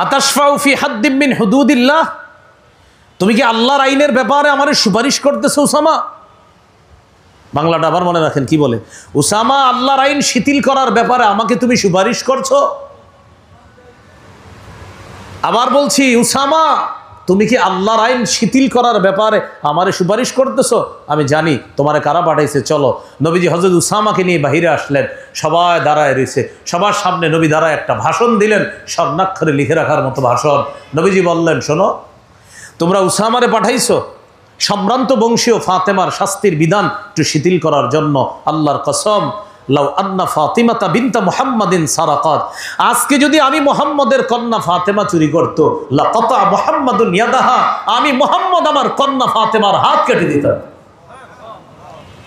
আতাশফাউ ফি হাদ্দিম মিন হুদুদিল্লাহ, তুমি কি আল্লাহর আইনের ব্যাপারে আমারে সুপারিশ করতেছো উসামা? বাংলাটা আবার মনে রাখেন কি বলে, উসামা আল্লাহর আইন শিথিল করার ব্যাপারে আমাকে তুমি সুপারিশ করছো? আবার বলছি, উসামা তুমি কি আল্লাহর আইন শিথিল করার ব্যাপারে আমারে সুপারিশ করতেছো? আমি জানি তোমারে কারা পাঠাইছে, চলো। নবীজি হযরত উসামাকে নিয়ে বাহিরে আসলেন। সবাই দাঁড়ায় রয়েছে। সবার সামনে নবী দাঁড়ায় একটা ভাষণ দিলেন, স্বর্ণাক্ষরে লিখে রাখার মতো ভাষণ। নবীজি বললেন, শোনো, তোমরা উসামারে পাঠাইছো সম্ভ্রান্ত বংশীয় ফাতেমার শাস্তির বিধান একটু শিথিল করার জন্য। আল্লাহর কসম, লাউ আন্না ফাতিমাতা বিনতা মুহাম্মাদিন সারাকাত, আজকে যদি আমি মুহাম্মদের কন্যা ফাতেমা চুরি করত, লাকাতা মুহাম্মাদুন ইয়াদাহা, আমি মুহাম্মদ আমার কন্যা ফাতেমার হাত কেটে দিতাম।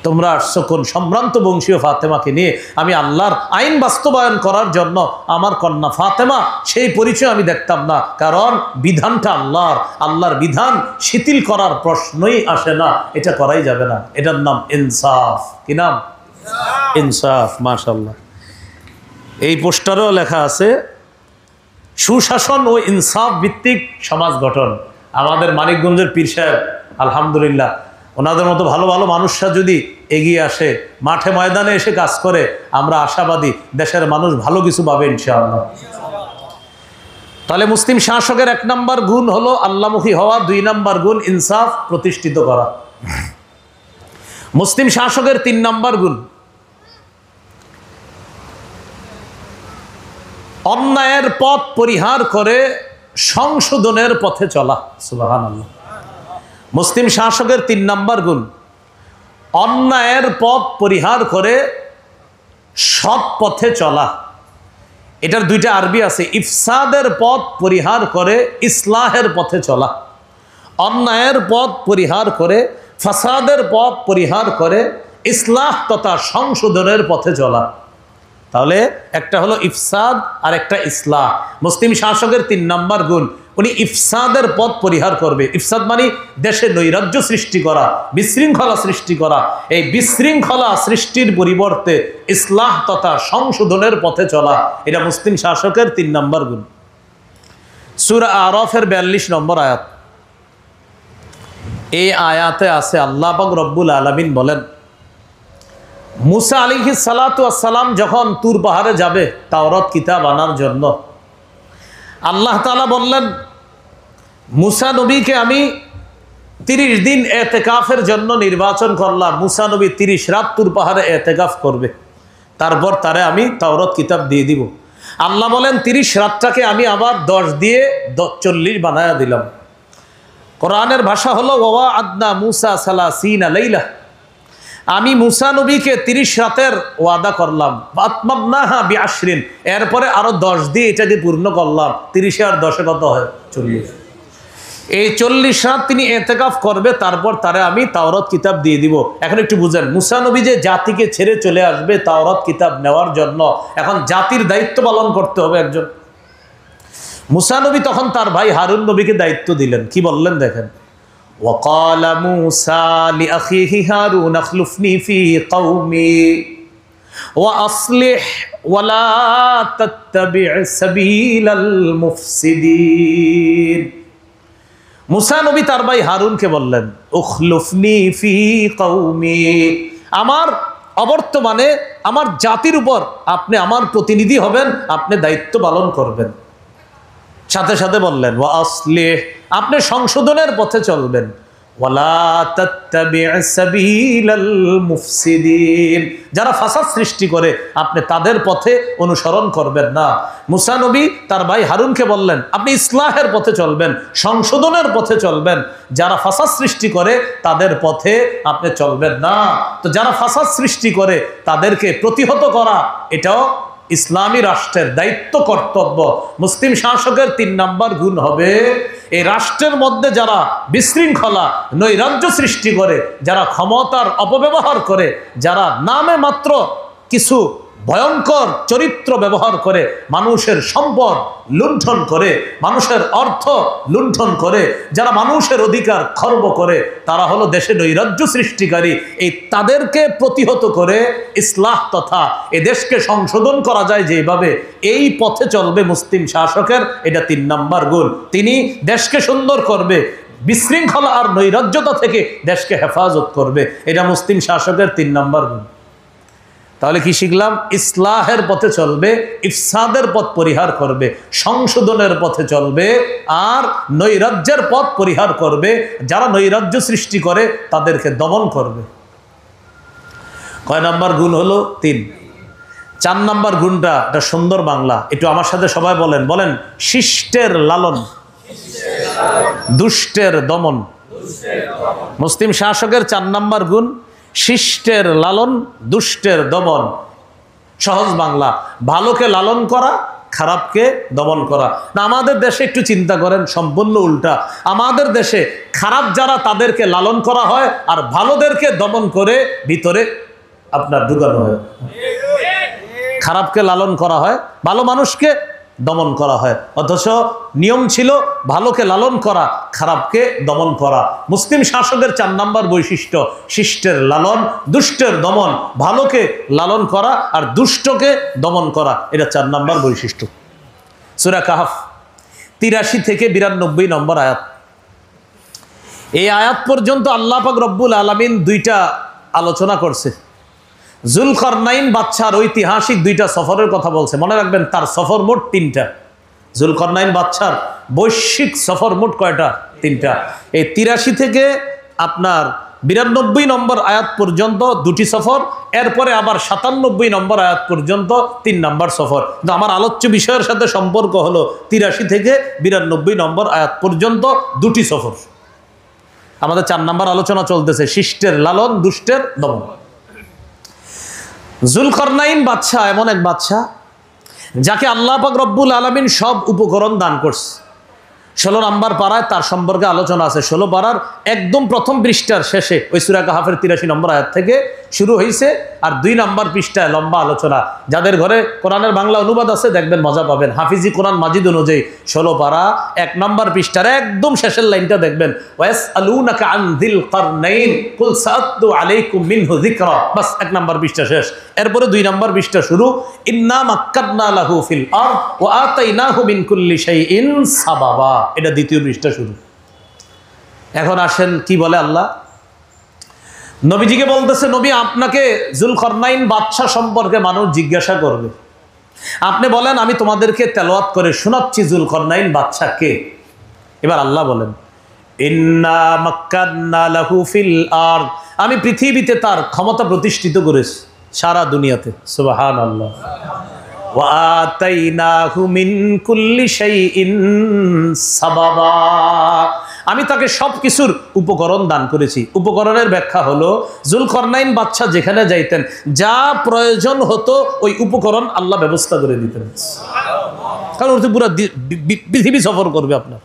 তোমরা আসছো কোন সম্ভ্রান্ত বংশীয় ফাতেমাকে নিয়ে, আমি আল্লাহর আইন বাস্তবায়ন করার জন্য। আমার কন্যা ফাতেমা, সেই পরিচয় আমি দেখতাম না, কারণ বিধানটা আল্লাহর বিধান শিথিল করার প্রশ্নই আসে না, এটা করাই যাবে না। এটার নাম ইনসাফ। কি নাম? ইনসাফ। মাশাআল্লাহ, এই পোস্টারেও লেখা আছে, সুশাসন ও ইনসাফ ভিত্তিক সমাজ গঠন। আমাদের মানিকগঞ্জের পীর সাহেব, আলহামদুলিল্লাহ, ওনাদের মতো ভালো ভালো মানুষরা যদি এগিয়ে আসে, মাঠে ময়দানে এসে কাজ করে, আমরা আশাবাদী দেশের মানুষ ভালো কিছু পাবে ইনশাআল্লাহ। তাহলে মুসলিম শাসকের 1 নম্বর গুণ হলো আল্লাহমুখী হওয়া, 2 নম্বর গুণ ইনসাফ প্রতিষ্ঠিত করা। মুসলিম শাসকের 3 নম্বর গুণ অন্যায়ের পথ পরিহার করে সংশোধনের পথে চলা। সুবহানাল্লাহ। মুসলিম শাসকের 3 নম্বর গুণ অন্যায়ের পথ পরিহার করে সৎ পথে চলা। এটার 2টা আরবি আছে, ইফসাদের পথ পরিহার করে ইসলাহের পথে চলা। অন্যায়ের পথ পরিহার করে, ফাসাদের পথ পরিহার করে ইসলাহ তথা সংশোধনের পথে চলা। তাহলে একটা হলো ইফসাদ আর একটা ইসলাহ। মুসলিম শাসকের 3 নম্বর গুণ, উনি ইফসাদের পথ পরিহার করবে। ইফসাদ মানে দেশে নৈরাজ্য সৃষ্টি করা, বিশৃঙ্খলা সৃষ্টি করা। এই বিশৃঙ্খলা সৃষ্টির পরিবর্তে ইসলাহ তথা সংশোধনের পথে চলা, এটা মুসলিম শাসকের 3 নম্বর গুণ। সূরা আরাফের 42 নম্বর আয়াত। এই আয়াতে আছে, আল্লাহ পাক রব্বুল আলামিন বলেন, মুসা আলাইহিস সালাতু ওয়াস সালাম যখন তুর পাহাড়ে যাবে তাওরাত কিতাব আনার জন্য, আল্লাহ তাআলা বললেন, মুসা নবীকে আমি 30 দিন এতেকাফের জন্য নির্বাচন করলাম। মুসা নবী 30 রাত তুর পাহাড়ে এতেকাফ করবে, তারপর তারে আমি তাওরাত কিতাব দিয়ে দিব। আল্লাহ বলেন, 30 রাতটাকে আমি আবার 10 দিয়ে 40 বানায়া দিলাম। কোরআনের ভাষা হলো, ওয়া আদনা মুসা 30 লাইলা, আমি মুসা নবীকে 30 রাতের ওয়াদা করলাম। আতমামনাহা বিআশরিন, এরপরে আরো 10 দিয়ে এটাকে পূর্ণ করলাম। 30 আর 10 কত হয়? 40। এই 40 রাত তিনি ইতিকাফ করবে, তারপর তারে আমি তাওরাত কিতাব দিয়ে দিব। এখন একটু বুঝেন, মুসা নবী যে জাতিকে ছেড়ে চলে আসবে তাওরাত কিতাব নেওয়ার জন্য, এখন জাতির দায়িত্ব পালন করতে হবে একজন। মুসা নবী তখন তার ভাই হারুন নবীকে দায়িত্ব দিলেন। কি বললেন দেখেন, ওয়াকালা মুসা লিআখিহি হারুন আখলুফনি ফি কওমি ওয়া আসলিহ ওয়ালা তাত্তাবি' সাবিলাল মুফসিদিন। মুসা নবী তার ভাই হারুনকে বললেন, উখলুফনি ফি কওমি, আমার অবর্তমানে আমার জাতির উপর আপনি আমার প্রতিনিধি হবেন, আপনি দায়িত্ব পালন করবেন। সাথে সাথে বললেন ওয়া আসলিহ, আপনি সংশোধনের পথে চলবেন। ওয়ালা তাত্তাবি' সাবিলাল মুফসিদিন, যারা ফাসাদ সৃষ্টি করে আপনি তাদের পথে অনুসরণ করবেন না। মুসা নবী তার ভাই হারুনকে বললেন, আপনি ইসলাহের পথে চলবেন, সংশোধনের পথে চলবেন, যারা ফাসাদ সৃষ্টি করে তাদের পথে আপনি চলবেন না। তো যারা ফাসাদ সৃষ্টি করে তাদেরকে প্রতিহত করা এটাও ইসলামী রাষ্ট্রের দায়িত্ব, কর্তব্য। মুসলিম শাসকের 3 নাম্বার গুণ হবে এই রাষ্ট্রের মধ্যে যারা বিশৃঙ্খলা, নৈরাজ্য সৃষ্টি করে, যারা ক্ষমতার অপব্যবহার করে, যারা নামে মাত্র কিছু ভয়ঙ্কর চরিত্র ব্যবহার করে মানুষের সম্পদ লুণ্ঠন করে, মানুষের অর্থ লুণ্ঠন করে, যারা মানুষের অধিকার খর্ব করে, তারা হলো দেশে নৈরাজ্য সৃষ্টিকারী। এই তাদেরকে প্রতিহত করে ইসলাহ তথা এ দেশকে সংশোধন করা যায় যেভাবে, এই পথে চলবে মুসলিম শাসকের। এটা 3 নাম্বার গুণ। তিনি দেশকে সুন্দর করবে, বিশৃঙ্খলা আর নৈরাজ্যতা থেকে দেশকে হেফাজত করবে। এটা মুসলিম শাসকের 3 নাম্বার গুণ। তাহলে কি শিখলাম? ইসলাহের পথে চলবে, ইফসাদের পথ পরিহার করবে, সংশোধনের পথে চলবে, আর নৈরাজ্যের পথ পরিহার করবে। যারা নৈরাজ্য সৃষ্টি করে তাদেরকে দমন করবে। কয় নাম্বার গুণ হলো? 3। 4 নাম্বার গুণটা এটা সুন্দর বাংলা, একটু আমার সাথে সবাই বলেন, বলেন শিষ্টের লালন, দুষ্টের দমন। মুসলিম শাসকের 4 নাম্বার গুণ শিষ্টের লালন, দুষ্টের দমন। সহজ বাংলা, ভালোকে লালন করা, খারাপকে দমন করা। না, আমাদের দেশে একটু চিন্তা করেন, সম্পূর্ণ উল্টা। আমাদের দেশে খারাপ যারা তাদেরকে লালন করা হয়, আর ভালোদেরকে দমন করে ভিতরে আপনার ঢুকানো হয়। খারাপকে লালন করা হয়, ভালো মানুষকে দমন করা হয়। অথচ নিয়ম ছিল ভালোকে লালন করা, খারাপকে দমন করা। মুসলিম শাসকের 4 নাম্বার বৈশিষ্ট্য শিষ্টের লালন, দুষ্টের দমন। ভালোকে লালন করা আর দুষ্টকে দমন করা, এটা 4 নাম্বার বৈশিষ্ট্য। সূরা কাহফ 83 থেকে 92 নম্বর আয়াত। এই আয়াত পর্যন্ত আল্লাহ পাক রব্বুল আলামিন 2টা আলোচনা করছে। জুলকরনাইন বাদশার ঐতিহাসিক 2টা সফরের কথা বলছে। মনে রাখবেন, তার সফর মোট 3টা। জুলকরনাইন বাদশার বৈশ্বিক সফর মোট কয়টা? 3টা। এই 83 থেকে আপনার 92 নম্বর আয়াত পর্যন্ত 2টি সফর, এরপরে আবার 97 নম্বর আয়াত পর্যন্ত 3 নম্বর সফর। কিন্তু আমার আলোচ্য বিষয়ের সাথে সম্পর্ক হলো 83 থেকে 92 নম্বর আয়াত পর্যন্ত 2টি সফর। আমাদের 4 নম্বর আলোচনা চলতেছে, শিষ্টের লালন, দুষ্টের দমন। জুলকরনাইন বাদশাহ এমন এক বাদশাহ যাকে আল্লাহ পাক রব্বুল আলামিন সব উপকরণ দান করছে। 16 নম্বর পারায় তার সম্পর্কে আলোচনা আছে। 16 পারার একদম প্রথম পৃষ্ঠার শেষে ওই সূরা কাহফের 83 নম্বর আয়াত থেকে শুরু হয়েছে, আর 2 নম্বর পৃষ্ঠায় লম্বা আলোচনা। যাদের ঘরে কোরআনের বাংলা অনুবাদ আছে দেখবেন, মজা পাবেন। হাফিজি কোরআন মাজিদ অনুযায়ী 16 পারা 1 নম্বর পৃষ্ঠার একদম শেষের লাইনটা দেখবেন, ওয়াসআলুনাকা আন যিল কারনাইন কুল সাআতলু আলাইকুম মিনহু যিকরা। বাস 1 নম্বর পৃষ্ঠা শেষ। এরপরে 2 নম্বর পৃষ্ঠা শুরু, ইন্না মাক্কাদনা লাহু ফিল আরদ ওয়া আতাইনাহু মিন কুল্লি শাইইন সাবাবা। এটা 2য় পৃষ্ঠা শুরু। এখন আসেন কি বলে আল্লাহ। নবীজিকে বলতেছে, নবী আপনাকে জুলকরনাইন বাদশাহ সম্পর্কে মানুষ জিজ্ঞাসা করবে, আপনি বলেন আমি তোমাদেরকে তেলাওয়াত করে শোনাচ্ছি জুলকরনাইন বাদশাহ কে। এবার আল্লাহ বলেন, ইন্না মাক্কাদনা লাহু ফিল আরদ, আমি পৃথিবীতে তার ক্ষমতা প্রতিষ্ঠিত করেছি, সারা দুনিয়াতে। সুবহানাল্লাহ। ওয়া আতাইনাহু মিন কুল্লি শাইইন সাবাবা, আমি তাকে সব কিছুর উপকরণ দান করেছি। উপকরণের ব্যাখ্যা হলো, জুলকরনাইন বাদশাহ যেখানে যাইতেন যা প্রয়োজন হতো ওই উপকরণ আল্লাহ ব্যবস্থা করে দিতেন। কারণ ওর তো পুরো পৃথিবী সফর করবে আপনার।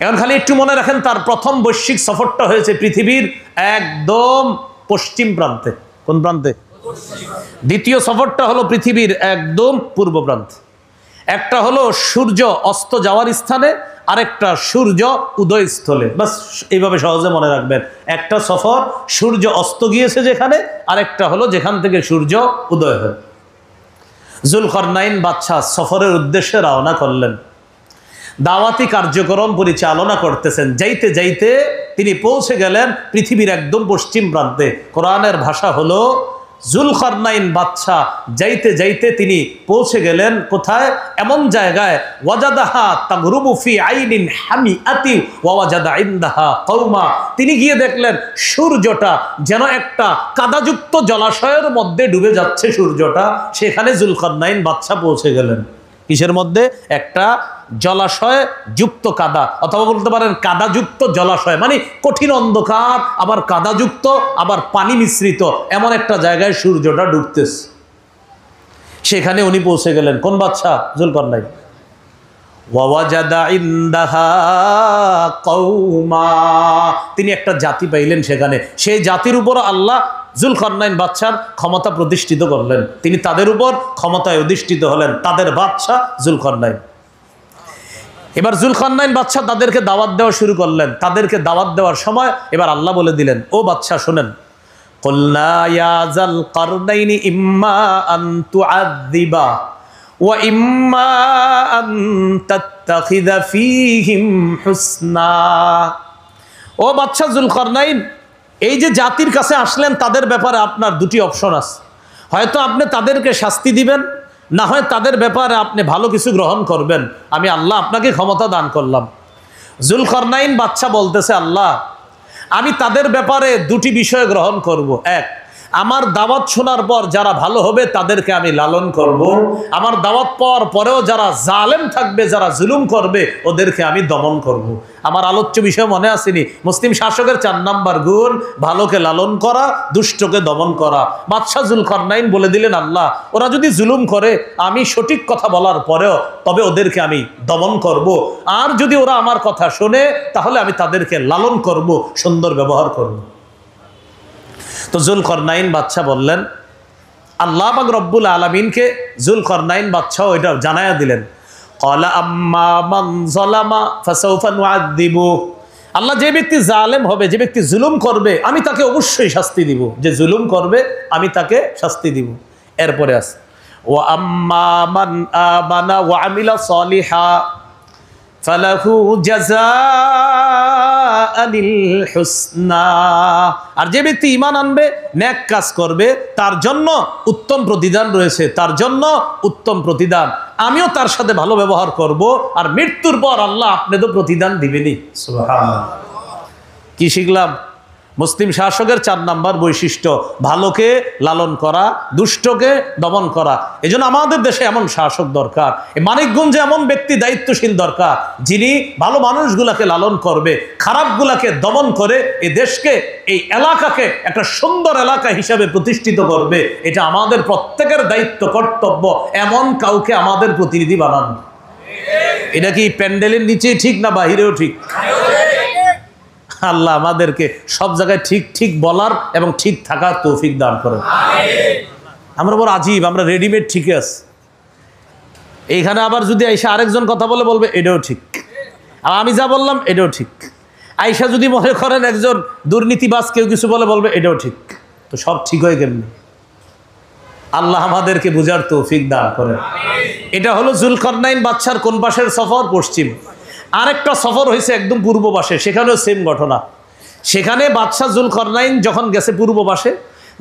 এখন খালি একটু মনে রাখেন, তার প্রথম বৈশ্বিক সফরটা হয়েছে পৃথিবীর একদম পশ্চিম প্রান্তে। কোন প্রান্তে? দ্বিতীয় সফরটা হলো পৃথিবীর একদম পূর্ব প্রান্তে। একটা হলো সূর্য অস্ত যাওয়ার স্থানে, আরেকটা সূর্য উদয়স্থলে। বাস এইভাবে সহজে মনে রাখবেন, একটা সফর সূর্য অস্ত গিয়েছে যেখানে, আরেকটা হলো যেখান থেকে সূর্য উদয় হয়। জুলকারনাইন বাদশাহ সফরের উদ্দেশ্যে রওনা করলেন, দাওয়াতি কার্যক্রম পরিচালনা করতেছেন। যাইতে যাইতে তিনি পৌঁছে গেলেন পৃথিবীর একদম পশ্চিম প্রান্তে। কোরআনের ভাষা হলো জুলকারনাইন বাদশাহ যাইতে যাইতে তিনি পৌঁছে গেলেন কোথায়? এমন জায়গায়, ওয়াজাদাহা তাগরুবু ফি আইনিন হামিআতি ওয়া ওয়াজাদা ইনদাহা কওমা। তিনি গিয়ে দেখলেন সূর্যটা যেন একটা কাদাযুক্ত জলাশয়ের মধ্যে ডুবে যাচ্ছে সূর্যটা। সেখানে জুলকারনাইন বাদশাহ পৌঁছে গেলেন। কিসের মধ্যে? একটা জলাশয় যুক্ত কাদা, অথবা বলতে পারেন কাদাযুক্ত জলাশয়, মানে কঠিন অন্ধকার, আবার কাদাযুক্ত, আবার পানি মিশ্রিত, এমন একটা জায়গায় সূর্যটা ডুবতেছে। সেখানে উনি পৌঁছে গেলেন। কোন বাদশাহ? জুলকারনাইন। ওয়াওয়াজাদা ইনদাহা কওমা, তিনি একটা জাতি পাইলেন সেখানে। সেই জাতির উপর আল্লাহ জুলকারনাইন বাদশার ক্ষমতা প্রতিষ্ঠিত করলেন। তিনি তাদের উপর ক্ষমতায় অধিষ্ঠিত হলেন, তাদের বাদশাহ জুলকারনাইন। এবার জুলকারনাইন বাদশাহ তাদেরকে দাওয়াত দেওয়া শুরু করলেন। তাদেরকে দাওয়াত দেওয়ার সময় এবার আল্লাহ বলে দিলেন, ও বাদশাহ শোনেন, কুলনা ইয়া জুলকারনাইন ইম্মা আন তুআযিবা ওয়া ইম্মা আন তাত্তাখিযা ফীহিম হুসনা। ও বাদশাহ জুলকারনাইন, এই যে জাতির কাছে আসলেন, তাদের ব্যাপারে আপনার দুটি অপশন আছে। হয়তো আপনি তাদেরকে শাস্তি দিবেন, না হয় তাদের ব্যাপারে আপনি ভালো কিছু গ্রহণ করবেন। আমি আল্লাহ আপনাকে ক্ষমতা দান করলাম। জুলকারনাইন বাদশাহ বলতেছে, আল্লাহ আমি তাদের ব্যাপারে দুটি বিষয় গ্রহণ করব। এক, আমার দাওয়াত শোনার পর যারা ভালো হবে তাদেরকে আমি লালন করব। আমার দাওয়াত পাওয়ার পরেও যারা জালেম থাকবে, যারা জুলুম করবে, ওদেরকে আমি দমন করব। আমার আলোচ্য বিষয় মনে আসেনি? মুসলিম শাসকের 4 নাম্বার গুণ ভালোকে লালন করা, দুষ্টকে দমন করা। বাদশাহ জুলকারনাইন বলে দিলেন, আল্লাহ ওরা যদি জুলুম করে, আমি সঠিক কথা বলার পরেও তবে ওদেরকে আমি দমন করব। আর যদি ওরা আমার কথা শোনে, তাহলে আমি তাদেরকে লালন করব, সুন্দর ব্যবহার করব। তো জুলকারনাইন বাদশাহ বললেন, আল্লাহ পাক রব্বুল আলামিনকে জুলকারনাইন বাদশাহ ওইটা জানায়া দিলেন। ক্বালা আম্মা মান যালামা ফাসাউফা নুআযিবু। আল্লাহ যে ব্যক্তি জালেম হবে, যে ব্যক্তি জুলুম করবে, আমি তাকে অবশ্যই শাস্তি দিব। যে জুলুম করবে আমি তাকে শাস্তি দিব। এরপরে আছে ওয়া আম্মা মান আমানা ওয়া আমিলা সালিহা ফালাহু জাযাআনিল হুসনা। আর যে ব্যক্তি ঈমান আনবে, নেক কাজ করবে, তার জন্য উত্তম প্রতিদান রয়েছে, তার জন্য উত্তম প্রতিদান। আমিও তার সাথে ভালো ব্যবহার করব, আর মৃত্যুর পর আল্লাহ আপনি তো প্রতিদান দিবেনই। সুবহানাল্লাহ। কি শিখলাম? মুসলিম শাসকের 4 নাম্বার বৈশিষ্ট্য, ভালোকে লালন করা, দুষ্টকে দমন করা। এই জন্য আমাদের দেশে এমন শাসক দরকার। এই মানিকগঞ্জে এমন ব্যক্তি দায়িত্বশীল দরকার, যিনি ভালো মানুষগুলাকে লালন করবে, খারাপগুলাকে দমন করে এই দেশকে, এই এলাকাকে একটা সুন্দর এলাকা হিসাবে প্রতিষ্ঠিত করবে। এটা আমাদের প্রত্যেকের দায়িত্ব, কর্তব্য। এমন কাউকে আমাদের প্রতিনিধি বানানো। এটা কি প্যান্ডেলের নিচেই ঠিক, না বাহিরেও ঠিক? আল্লাহ আমাদেরকে সব জায়গায় ঠিক ঠিক বলার এবং ঠিক থাকার তৌফিক দান করেন। আমরা বড় আজীব, আমরা রেডিমেড ঠিকই আছি। এইখানে আবার যদি আইসা আরেকজন কথা বলবে এটাও ঠিক, আর আমি যা বললাম এটাও ঠিক। আইসা যদি মনে করেন একজন দুর্নীতিবাজ কেউ কিছু বলবে এটাও ঠিক। তো সব ঠিক হয়ে গেল। আল্লাহ আমাদেরকে বুঝার তৌফিক দান করেন। এটা হলো জুলকারনাইন বাদশার কোন পাশের সফর? পশ্চিম। আরেকটা সফর হয়েছে একদম পূর্ব পাশে, সেখানেও সেম ঘটনা। সেখানে বাদশাহ জুলকারনাইন যখন গেছে পূর্ব পাশে,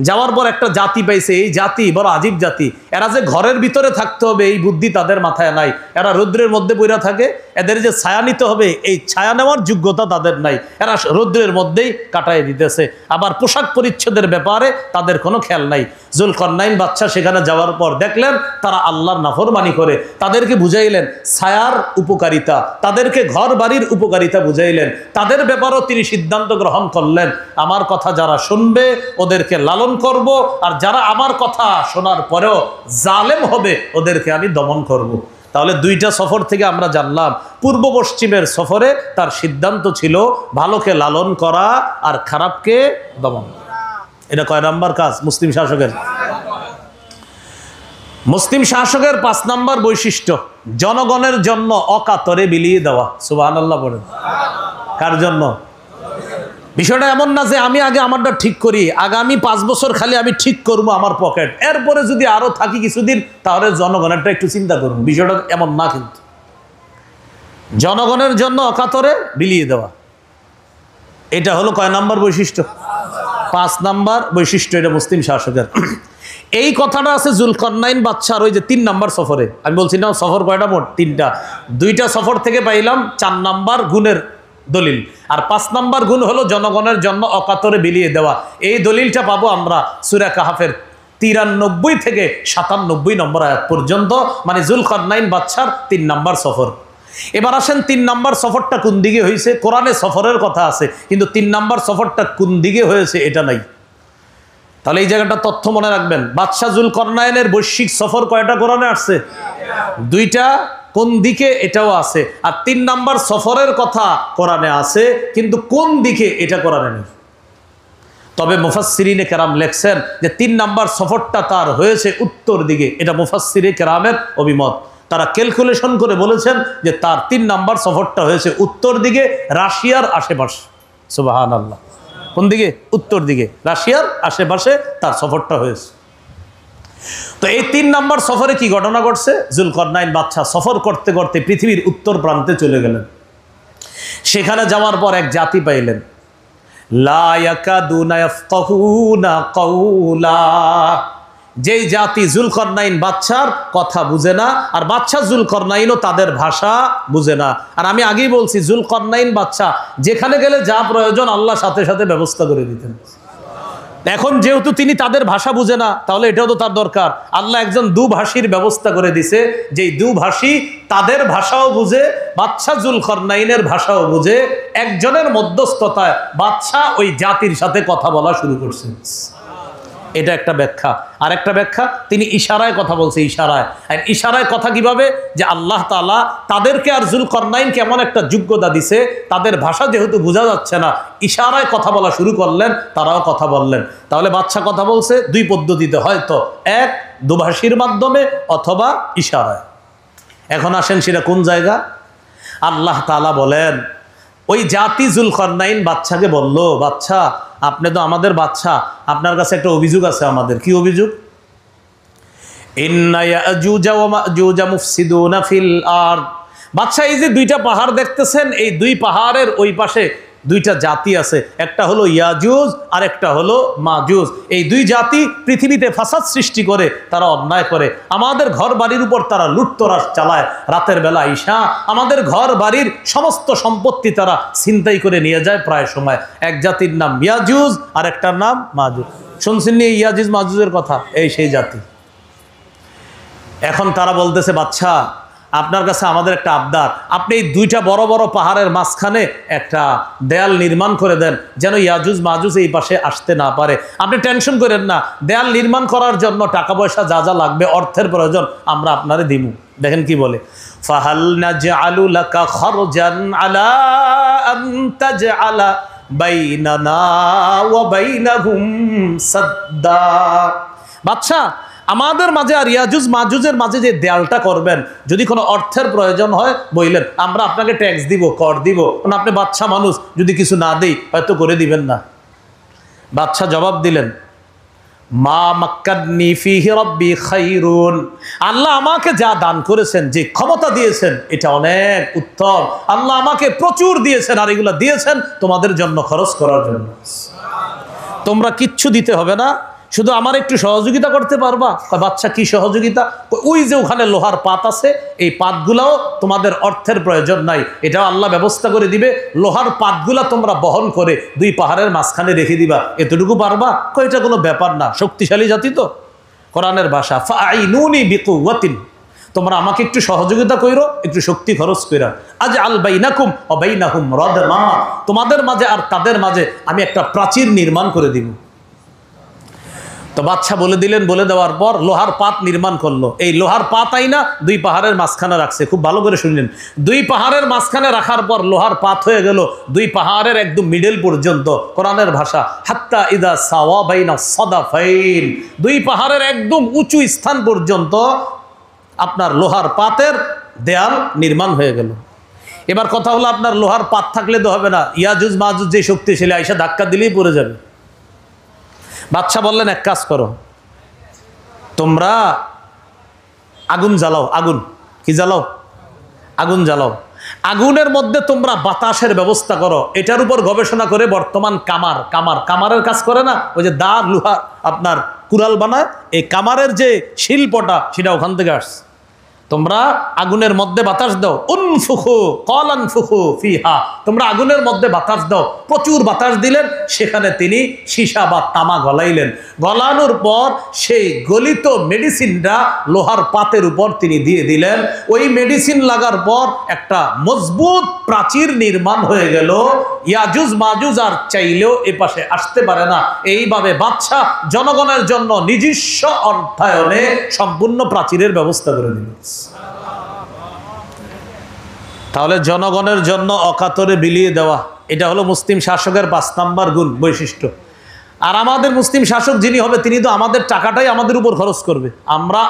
যাওয়ার পর একটা জাতি পাইছে। এই জাতি বড় আজীব জাতি। এরা যে ঘরের ভিতরে থাকতে হবে এই বুদ্ধি তাদের মাথায় নাই। এরা রৌদ্রের মধ্যে বইরা থাকে। এদের যে ছায়া নিতে হবে এই ছায়া নেওয়ার যোগ্যতা তাদের নাই। এরা রৌদ্রের মধ্যেই কাটায় দিতেছে। আবার পোশাক পরিচ্ছদের ব্যাপারে তাদের কোনো খেয়াল নাই। জুলকারনাইন বাদশাহ সেখানে যাওয়ার পর দেখলেন তারা আল্লাহর নাফরমানি করে। তাদেরকে বুঝাইলেন ছায়ার উপকারিতা, তাদেরকে ঘর বাড়ির উপকারিতা বুঝাইলেন। তাদের ব্যাপারেও তিনি সিদ্ধান্ত গ্রহণ করলেন, আমার কথা যারা শুনবে ওদেরকে লালন করব, আর যারা আমার কথা শোনার পরেও জালেম হবে ওদেরকে আমি দমন করব। তাহলে দুইটা সফর থেকে আমরা জানলাম, পূর্ব পশ্চিমের সফরে তার সিদ্ধান্ত ছিল ভালোকে লালন করা আর খারাপকে দমন। এটা কয় নাম্বার কাজ মুসলিম শাসকের? মুসলিম শাসকের 5 নম্বর বৈশিষ্ট্য, জনগণের জন্য অকাতরে বিলিয়ে দেওয়া। সুবহানাল্লাহ বলেন। কার জন্য? বিষয়টা এমন না যে আমি আগে আমারটা ঠিক করি, আগামী 5 বছর খালি আমি ঠিক করবো আমার পকেট, এরপরে যদি আরো থাকি কিছুদিন তাহলে জনগণেরটা একটু চিন্তা করবো। বিষয়টা এমন না, কিন্তু জনগণের জন্য অকাতরে বিলিয়ে দেওয়া, এটা হলো কয় নম্বর বৈশিষ্ট্য? 5 নম্বর বৈশিষ্ট্য এটা মুসলিম শাসকের। এই কথাটা আছে জুলকারনাইন বাদশার ওই যে 3 নম্বর সফরে। আমি বলছি না সফর কয়টা? মোট 3টা। 2টা সফর থেকে পাইলাম 4 নম্বর গুণের দলিল, আর 5 নম্বর গুণ হলো জনগণের জন্য অকাতরে বিলিয়ে দেওয়া। এই দলিলটা পাবো আমরা সূরা কাহাফের 93 থেকে 97 নম্বর আয়াত পর্যন্ত, মানে জুলকারনাইন বাদশার 3 নম্বর সফর। এবার আসেন 3 নম্বর সফরটা কোন দিকে হয়েছে? কোরআনে সফরের কথা আছে, কিন্তু 3 নম্বর সফরটা কোন দিকে হয়েছে এটা নাই। তাহলে এই জায়গাটা তথ্য মনে রাখবেন। বাদশাহ জুলকারনাইনের বৈশ্বিক সফর কয়টা কোরআনে আসছে? 2টা। কোন দিকে এটাও আছে। আর 3 নম্বর সফরের কথা কোরআনে আছে, কিন্তু কোন দিকে এটা কোরআনে নেই। তবে মুফাসসিরিনে কেরাম লেখছেন যে 3 নম্বর সফরটা তার হয়েছে উত্তর দিকে। এটা মুফাসসিরে কেরামের অভিমত। তারা ক্যালকুলেশন করে বলেছেন যে তার 3 নম্বর সফরটা হয়েছে উত্তর দিকে, রাশিয়ার আশেপাশে। সুবহানাল্লাহ। কোন দিকে? উত্তর দিকে, রাশিয়ার আশেপাশে তার সফরটা হয়েছে। তো এই 3 নম্বর সফরে কি ঘটনা ঘটছে? জুলকারনাইন বাদশা সফর করতে করতে পৃথিবীর উত্তর প্রান্তে চলে গেলেন। সেখানে যাওয়ার পর এক জাতি পাইলেন, লা ইয়াকাদুনা ইয়াফকাহুনা কাওলা। যেই জাতি জুলকারনাইন বাদশার কথা বুঝে না, আর বাদশা জুলকারনাইনও তাদের ভাষা বুঝে না। আর আমি আগেই বলছি জুলকারনাইন বাদশা যেখানে গেলে যা প্রয়োজন আল্লাহ সাথে সাথে ব্যবস্থা করে দিতেন। এখন যেহেতু তিনি তাদের ভাষা বুঝে না, তাহলে এটাও তো তার দরকার। আল্লাহ একজন দুভাষীর ব্যবস্থা করে দিছে, যেই দুভাষী তাদের ভাষাও বুঝে, বাদশা জুলকারনাইনের ভাষাও বুঝে। একজনের মধ্যস্থতায় বাদশা ওই জাতির সাথে কথা বলা শুরু করছেন। এটা একটা ব্যাখ্যা। আর একটা ব্যাখ্যা, তিনি ইশারায় কথা বলছে। ইশারায়। আর ইশারায় কথা কিভাবে? যে আল্লাহ তাআলা তাদেরকে আর জুলকারনাইনকে এমন একটা যোগ্যতা দিছে, তাদের ভাষা যেহেতু বোঝা যাচ্ছে না, ইশারায় কথা বলা শুরু করলেন, তারাও কথা বললেন। তাহলে বাদশা কথা বলছে 2 পদ্ধতিতে, হয়তো এক দুভাষীর মাধ্যমে অথবা ইশারায়। এখন আসেন সেটা কোন জায়গা? আল্লাহ তাআলা বলেন ওই জাতি জুলকারনাইন বাদশাকে বলল, বাদশা আপনি তো আমাদের বাদশা, আপনার কাছে একটা অভিযোগ আছে আমাদের। কি অভিযোগ? ইন্না ইয়াজুজা ওয়া মাজুজা মুফসিদুনা ফিল আরদ। বাদশা এই যে 2টা পাহাড় দেখতেছেন, এই 2 পাহাড়ের ওই পাশে 2টা জাতি আছে, একটা হলো ইয়াজুজ আর একটা হলো মাজুজ। এই 2 জাতি পৃথিবীতে ফাসাদ সৃষ্টি করে, তারা অন্যায় করে। আমাদের ঘর বাড়ির উপর তারা লুটতরাজ চালায়। রাতের বেলা আইসা আমাদের ঘর বাড়ির সমস্ত সম্পত্তি তারা ছিনতাই করে নিয়ে যায় প্রায় সময়। এক জাতির নাম ইয়াজুজ আর একটার নাম মাজুজ। শুনছেন নি ইয়াজুজ মাজুজের কথা? এই সেই জাতি। এখন তারা বলতেছে, বাদশা আপনার কাছে আমাদের একটা আবদার, আপনি এই 2টা বড় বড় পাহাড়ের মাঝখানে একটা দেয়াল নির্মাণ করে দেন, যেন ইয়াজুজ মাজুজ এই পাশে আসতে না পারে। আপনি টেনশন করেন না, দেয়াল নির্মাণ করার জন্য টাকা পয়সা যা যা লাগবে, অর্থের প্রয়োজন, আমরা আপনারে দিমু। দেখেন কি বলে, ফাহাল নাজআলু লাকা খারজান আলা আন তাজআলা বাইনানা ওয়া বাইনাহুম সাদ্দা। বাদশা আমাদের মাঝে আর ইয়াজুজ মাজুজের মাঝে যে দেয়ালটা করবেন, যদি কোনো অর্থের প্রয়োজন হয় বললেন, আমরা আপনাকে ট্যাক্স দিব, কর দিব। কারণ আপনি বাদশা মানুষ, যদি কিছু না দেই হয়তো করে দিবেন না। বাদশা জবাব দিলেন, মা মাক্কাদনি ফিহি রাব্বি খায়রুন। আল্লাহ আমাকে যা দান করেছেন, যে ক্ষমতা দিয়েছেন, এটা অনেক উত্তম। আল্লাহ আমাকে প্রচুর দিয়েছেন, আর এগুলো দিয়েছেন তোমাদের জন্য খরচ করার জন্য। তোমরা কিচ্ছু দিতে হবে না, শুধু আমার একটু সহযোগিতা করতে পারবা। বাচ্চা কি সহযোগিতা? ওই যে ওখানে লোহার পাত আছে, এই পাতগুলাও তোমাদের অর্থের প্রয়োজন নাই, এটাও আল্লাহ ব্যবস্থা করে দিবে। লোহার পাতগুলা তোমরা বহন করে 2 পাহাড়ের মাঝখানে রেখে দিবা, এতটুকু পারবা? এটা কোনো ব্যাপার না, শক্তিশালী জাতি তো। কোরআনের ভাষা, ফাআইনুনি বিকুওয়াতিন, তোমরা আমাকে একটু সহযোগিতা কইরো, একটু শক্তি খরচ কইরা। আজ আল বাইনাকুম ওয়া বাইনাহুম রাদমা, তোমাদের মাঝে আর তাদের মাঝে আমি একটা প্রাচীর নির্মাণ করে দিব। তো বাদশা বলে দিলেন, বলে দেওয়ার পর লোহার পাত নির্মাণ করলো। এই লোহার পাত আইনা দুই পাহাড়ের মাঝখানে রাখছে। খুব ভালো করে শুনলেন, দুই পাহাড়ের মাঝখানে রাখার পর লোহার পাত হয়ে গেল দুই পাহাড়ের একদম মিডল পর্যন্ত। কোরআনের ভাষা হাত্তা ইদা সাওয়া বাইনা সাদাফাইন, দুই পাহাড়ের একদম উঁচু স্থান পর্যন্ত আপনার লোহার পাতের দেয়াল নির্মাণ হয়ে গেল। এবার কথা হলো, আপনার লোহার পাত থাকলে তো হবে না, ইয়াজুজ মাজুজ যে শক্তিশালী আইসা ধাক্কা দিলেই পড়ে যাবে। বাদশা বললেন, এক কাজ করো, তোমরা আগুন জ্বালাও। আগুন কি জ্বালাও? আগুন জ্বালাও। আগুনের মধ্যে তোমরা বাতাসের ব্যবস্থা করো। এটার উপর গবেষণা করে বর্তমান কামারের কাজ করে না, ওই যে দা লোহা আপনার কুড়াল বানায়, এই কামারের যে শিল্পটা সেটা ওখান থেকে আসছে। তোমরা আগুনের মধ্যে বাতাস দাও, উনফুখু কলানফুখু ফিহা, তোমরা আগুনের মধ্যে বাতাস দাও। প্রচুর বাতাস দিলেন, সেখানে তিনি সীসা বা তামা গলাইলেন। গলানোর পর সেই গলিত মেডিসিনটা লোহার পাতের উপর তিনি দিয়ে দিলেন। ওই মেডিসিন লাগার পর একটা মজবুত প্রাচীর নির্মাণ হয়ে গেল। ইয়াজুজ মাজুজ আর চাইলেও এ পাশে আসতে পারে না। এইভাবে বাদশা জনগণের জন্য নিজস্ব অর্থায়নে সম্পূর্ণ প্রাচীরের ব্যবস্থা করে দিল। তাহলে জনগণের জন্য অকাতরে বিলিয়ে দেওয়া, এটা হলো মুসলিম শাসকের 5 নাম্বার গুণ বৈশিষ্ট্য। আর আমাদের মুসলিম শাসক যিনি হবে, তিনি তো আমাদের টাকাটাই আমাদের উপর খরচ করবে।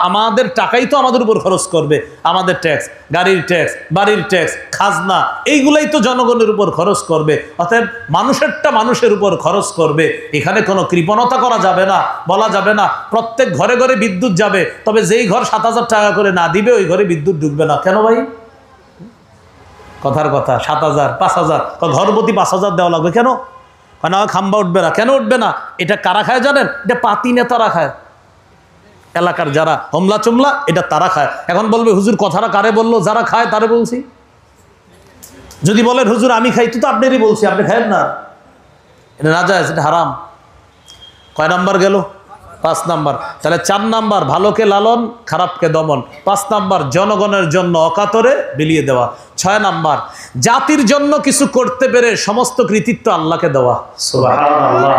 আমাদের টাকাই তো আমাদের উপর খরচ করবে। আমাদের ট্যাক্স, গাড়ির ট্যাক্স, বাড়ির ট্যাক্স, খাজনা, এইগুলাই তো জনগণের উপর খরচ করবে। অতএব মানুষেরটা মানুষের উপর খরচ করবে। এখানে কোনো কৃপণতা করা যাবে না, বলা যাবে না প্রত্যেক ঘরে ঘরে বিদ্যুৎ যাবে, তবে যেই ঘর 7,000 টাকা করে না দিবে ওই ঘরে বিদ্যুৎ ঢুকবে না। কেন ভাই? কথার কথা, 7,000 5,000 ঘর প্রতি 5,000 দেওয়া লাগবে কেন? না খাম্বা উঠবে না। কেন উঠবে না? এটা কারা খায় জানেন? এটা পাতি নেতারা খায়, এলাকার যারা হমলা চমলা, এটা তারা খায়। এখন বলবে হুজুর কথাটা কারে বললো? যারা খায় তারে বলছি। যদি বলেন হুজুর আমি খাই, তো আপনারই বলছি, আপনি খায়েন না, এটা না যায়, এটা হারাম। কয় নাম্বার গেল? 5 নাম্বার। তাহলে 4 নাম্বার ভালোকে লালন, খারাপকে দমন। 5 নাম্বার জনগণের জন্য অকাতরে বিলিয়ে দেওয়া। 6 নাম্বার জাতির জন্য কিছু করতে পেরে সমস্ত কৃতিত্ব আল্লাহকে দেওয়া। সুবহানাল্লাহ।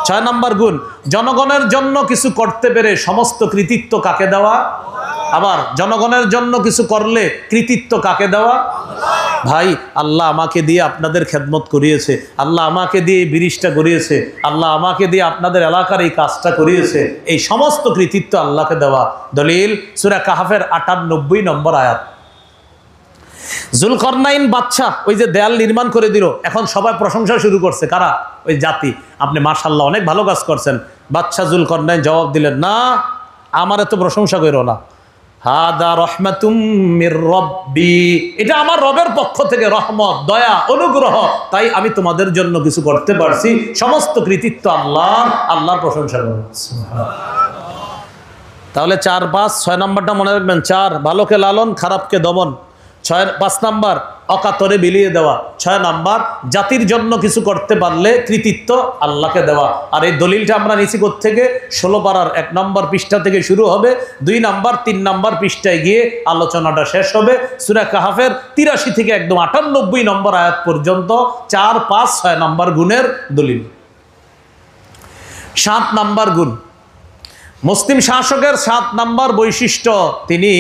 6 নাম্বার গুণ, জনগণের জন্য কিছু করতে পেরে সমস্ত কৃতিত্ব কাকে দেওয়া? আবার জনগণের জন্য কিছু করলে কৃতিত্ব কাকে দেওয়া? ভাই, আল্লাহ আমাকে দিয়ে আপনাদের খেদমত করিয়েছে, আল্লাহ আমাকে দিয়ে এই ব্রিজটা করিয়েছে, আল্লাহ আমাকে দিয়ে আপনাদের এলাকার এই কাজটা করিয়েছে, এই সমস্ত কৃতিত্ব আল্লাহকে দেওয়া। দলিল সূরা কাহফের 98 নম্বর আয়াত। জুলকরনাইন বাদশা ওই যে দেয়াল নির্মাণ করে দিল, এখন সবাই প্রশংসা শুরু করছে। কারা? ওই জাতি। আপনি মাশাআল্লাহ অনেক ভালো কাজ করছেন। বাদশা জুলকরনাইন জবাব দিলেন, না, আমার এত প্রশংসা করো না। হাদা রহমাতুম মির রব্বি, এটা আমার রবের পক্ষ থেকে রহমত, দয়া, অনুগ্রহ, তাই আমি তোমাদের জন্য কিছু করতে পারছি। সমস্ত কৃতিত্ব আল্লাহর প্রশংসা করো। তাহলে 4, 5, 6 নাম্বারটা মনে রাখবেন। 4 ভালোকে লালন, খারাপকে দমন। 5 নাম্বার অকাতরে বিলিয়ে দেওয়া। 6 নাম্বার জাতির জন্য কিছু করতে পারলে কৃতিত্ব আল্লাহকে দেওয়া। আর এই দলিলটা আমরা নিচে থেকে 16 পারার 1 নম্বর পৃষ্ঠা থেকে শুরু হবে, 2 নাম্বার 3 নাম্বার পৃষ্ঠায় গিয়ে আলোচনাটা শেষ হবে। সূরা কাহফের 83 থেকে একদম 98 নম্বর আয়াত পর্যন্ত 4, 5, 6 নাম্বার গুণের দলিল। 7 নাম্বার গুণ, মুসলিম শাসকের 7 নাম্বার বৈশিষ্ট্য, তিনি,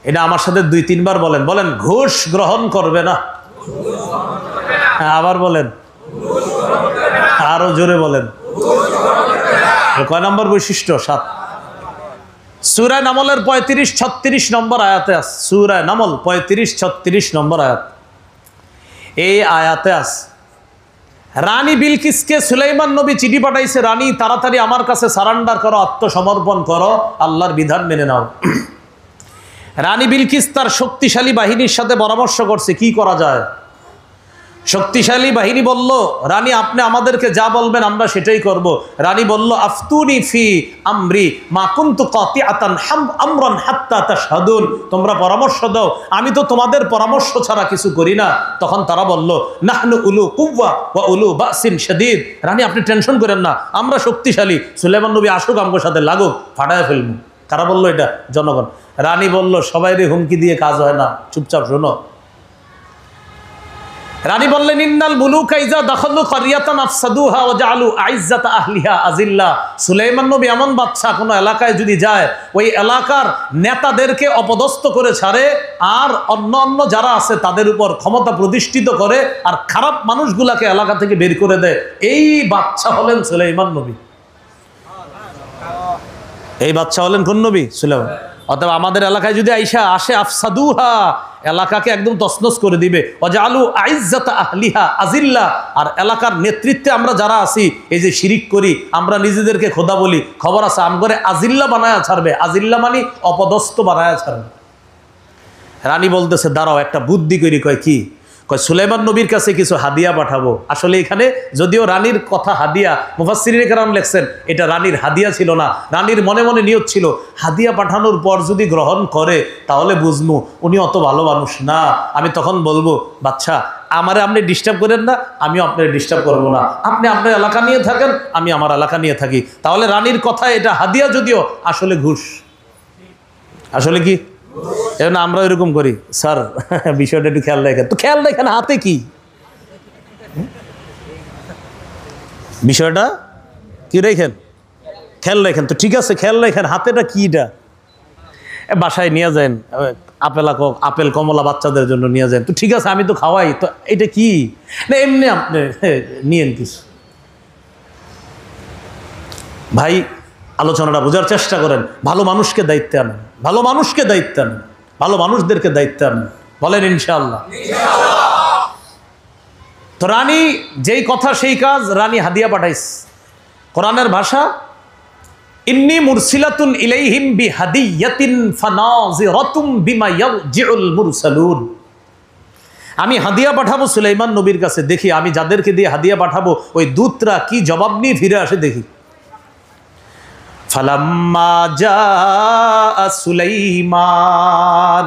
এটা আমার সাথে 2-3 বার বলেন, ঘুষ গ্রহণ করবে না। আবার বলেন, আরো জোরে বলেন। কয় নম্বর বৈশিষ্ট্য? 7। সূরা নামলের 35-36 নম্বর আয়াতে আছে। সূরা নামল 35-36 নম্বর আয়াত। এই আয়াতে আছে, রানী বিলকিসকে সুলাইমান নবী চিঠি পাঠাইছে, রানী তাড়াতাড়ি আমার কাছে সারেন্ডার করো, আত্মসমর্পণ করো, আল্লাহর বিধান মেনে নাও। রানী বিলকিস তার শক্তিশালী বাহিনীর সাথে পরামর্শ করছে কি করা যায়। শক্তিশালী বাহিনী বলল, রানী আপনি আমাদেরকে যা বলবেন আমরা সেটাই করব। রানী বলল, আফতুনি ফি আমরি মা কুনতু কাতিআতান আমরান হাত্তা তাশহাদুন, তোমরা পরামর্শ দাও, আমি তো তোমাদের পরামর্শ ছাড়া কিছু করি না। তখন তারা বলল, নাহনু উলু কুওয়া ওয়া উলু বাসিন শাদীদ, রানী আপনি টেনশন করেন না, আমরা শক্তিশালী, সুলাইমান নবী আসুক আমগোর সাথে লাগুক, ফাটায় ফেলবো। কারা বললো এটা? জনগণ। রানী বলল, সবাইরে হুমকি দিয়ে কাজ হয় না, চুপচাপ শোনো। রানী বললেন, ইন্নাল মুলুকা ইযা দাখালু ক্বরিয়াতান আফসাদুহা ওয়া জাআলু আইজ্জাতা আহলিহা আযিল্লা। সুলাইমান নবী এমন বাদশা কোন এলাকায় যদি যায়, ওই এলাকার নেতাদেরকে অপদস্থ করে ছাড়ে, আর অন্য যারা আছে তাদের উপর ক্ষমতা প্রতিষ্ঠিত করে, আর খারাপ মানুষগুলাকে এলাকা থেকে বের করে দেয়। এই বাদশা হলেন সুলাইমান নবী। এই বাদশা হলেন কোন নবী? সুলাইমান। অতএব আমাদের এলাকায় যদি আসে আফসাদুহা, এলাকাকে একদম তছনছ করে দিবে, ওয়াজআলু আইজ্জাতা আহলিহা আযিল্লা। আর এলাকার নেতৃত্বে আমরা যারা আছি, এই যে শিরিক করি, আমরা নিজেদেরকে খোদা বলি, খবর আছে আমগরে আজিল্লা বানায়া ছাড়বে। আজিল্লা মানে অপদস্থ বানায়া ছাড়বে। রানী বলতেছে, দাঁড়াও একটা বুদ্ধি করি। কয় কি? কয় সুলাইমান নবীর কাছে কিছু হাদিয়া পাঠাবো। আসলে এখানে যদিও রানীর কথা হাদিয়া, মুফাসসিরিনে কেরাম লেখছেন এটা রানীর হাদিয়া ছিল না। রানীর মনে মনে নিয়ত ছিল, হাদিয়া পাঠানোর পর যদি গ্রহণ করে তাহলে বুঝবো উনি অত ভালো মানুষ না। আমি তখন বলবো, বাচ্চা আমারে আপনি ডিস্টার্ব করেন না, আমিও আপনার ডিস্টার্ব করবো না। আপনি আপনার এলাকা নিয়ে থাকেন, আমি আমার এলাকা নিয়ে থাকি। তাহলে রানীর কথা এটা হাদিয়া, যদিও আসলে ঘুষ। আসলে কি? এখন আমরা এরকম করি, স্যার বিষয়টা একটু খেয়াল রাখেন। তো খেয়াল রাখেন হাতে কি? বিষয়টা কি রাখেন? খেয়াল রাখেন। তো ঠিক আছে, খেয়াল রাখেন হাতেটা কিটা। বাসায় নিয়ে যান, আপেল কমলা বাচ্চাদের জন্য নিয়ে যান। তো ঠিক আছে, আমি তো খাওয়াই, তো এটা কি না এমনি আপনি নিয়েন কিছু। ভাই আলোচনাটা বোঝার চেষ্টা করেন। ভালো মানুষকে দায়িত্বে আনেন, ভালো মানুষকে দায়িত্ব আনেন, ভালো মানুষদেরকে দায়িত্ব আনেন। বলেন ইনশাআল্লাহ। তো রানী যেই কথা সেই কাজ, রানী হাদিয়া পাঠাইছে। কোরআনের ভাষা, ইন্নী মুরসিলাতুন ইলাইহিম বিহাদিয়াতিন ফানাযিরাতুম বিমা ইয়ারজিউল মুরসালুন। আমি হাদিয়া পাঠাবো সুলাইমান নবীর কাছে, দেখি আমি যাদেরকে দিয়ে হাদিয়া পাঠাবো ওই দূতরা কি জবাব নিয়ে ফিরে আসে দেখি। ফালাম্মা জাআ সুলাইমান,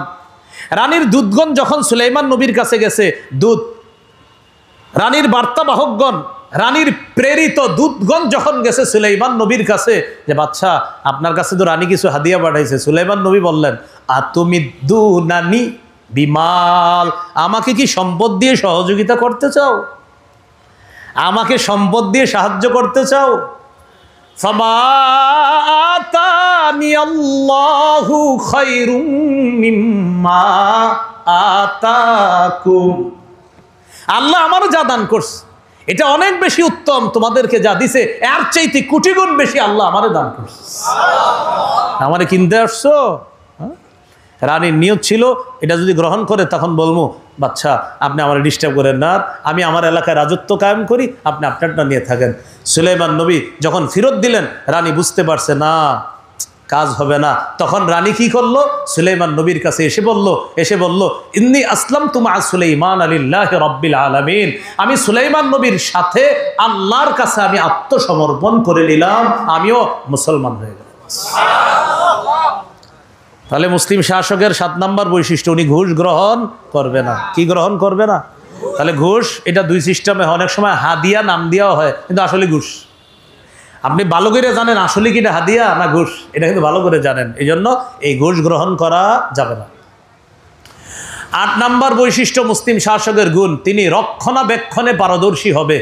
রানীর দূতগণ যখন সুলাইমান নবীর কাছে গেছে, দূত রানীর বার্তাবাহকগণ, রানীর প্রেরিত দূতগণ যখন গেছে সুলাইমান নবীর কাছে, যে বাদশা আপনার কাছে তো রানী কিছু হাদিয়া পাঠাইছে। সুলাইমান নবী বললেন, আতুমিদ্দুনানি বিমাল, আমাকে কি সম্পদ দিয়ে সহযোগিতা করতে চাও? আমাকে সম্পদ দিয়ে সাহায্য করতে চাও? ফামা আতানি আল্লাহু খায়রুম মিম্মা আতাকুম, আল্লাহ আমারও যা দান করছে এটা অনেক বেশি উত্তম, তোমাদেরকে যা দিছে এর চাইতে কোটি গুণ বেশি আল্লাহ আমারে দান করছে। আমারে কিনতে আসছো? রানীর নিয়ত ছিল এটা যদি গ্রহণ করে তখন বলবো, বাচ্চা আপনি আমার ডিস্টার্ব করেন না, আমি আমার এলাকায় রাজত্ব কায়েম করি, আপনি আপনারটা নিয়ে থাকেন। সুলাইমান নবী যখন ফেরত দিলেন, রানী বুঝতে পারছে না কাজ হবে না। তখন রানী কি করলো? সুলাইমান নবীর কাছে এসে বলল ইন্নী আসলামতু মা সুলাইমান লিল্লাহি রাব্বিল আলামিন, আমি সুলাইমান নবীর সাথে আল্লাহর কাছে আমি আত্মসমর্পণ করে নিলাম, আমিও মুসলমান হয়ে গেলাম। তাহলে মুসলিম শাসকের 7 নম্বর বৈশিষ্ট্য, উনি ঘুষ গ্রহণ করবে না। কি গ্রহণ করবে না? তাহলে ঘুষ এটা 2 সিস্টেমে, অনেক সময় হাদিয়া নাম দেওয়া হয় কিন্তু আসলে ঘুষ। আপনি ভালো করে জানেন আসলে কি এটা হাদিয়া না ঘুষ, এটা কিন্তু ভালো করে জানেন, এই জন্য এই ঘুষ গ্রহণ করা যাবে না। 8 নম্বর বৈশিষ্ট্য মুসলিম শাসকের গুণ, তিনি রক্ষণাবেক্ষণে পারদর্শী হবে।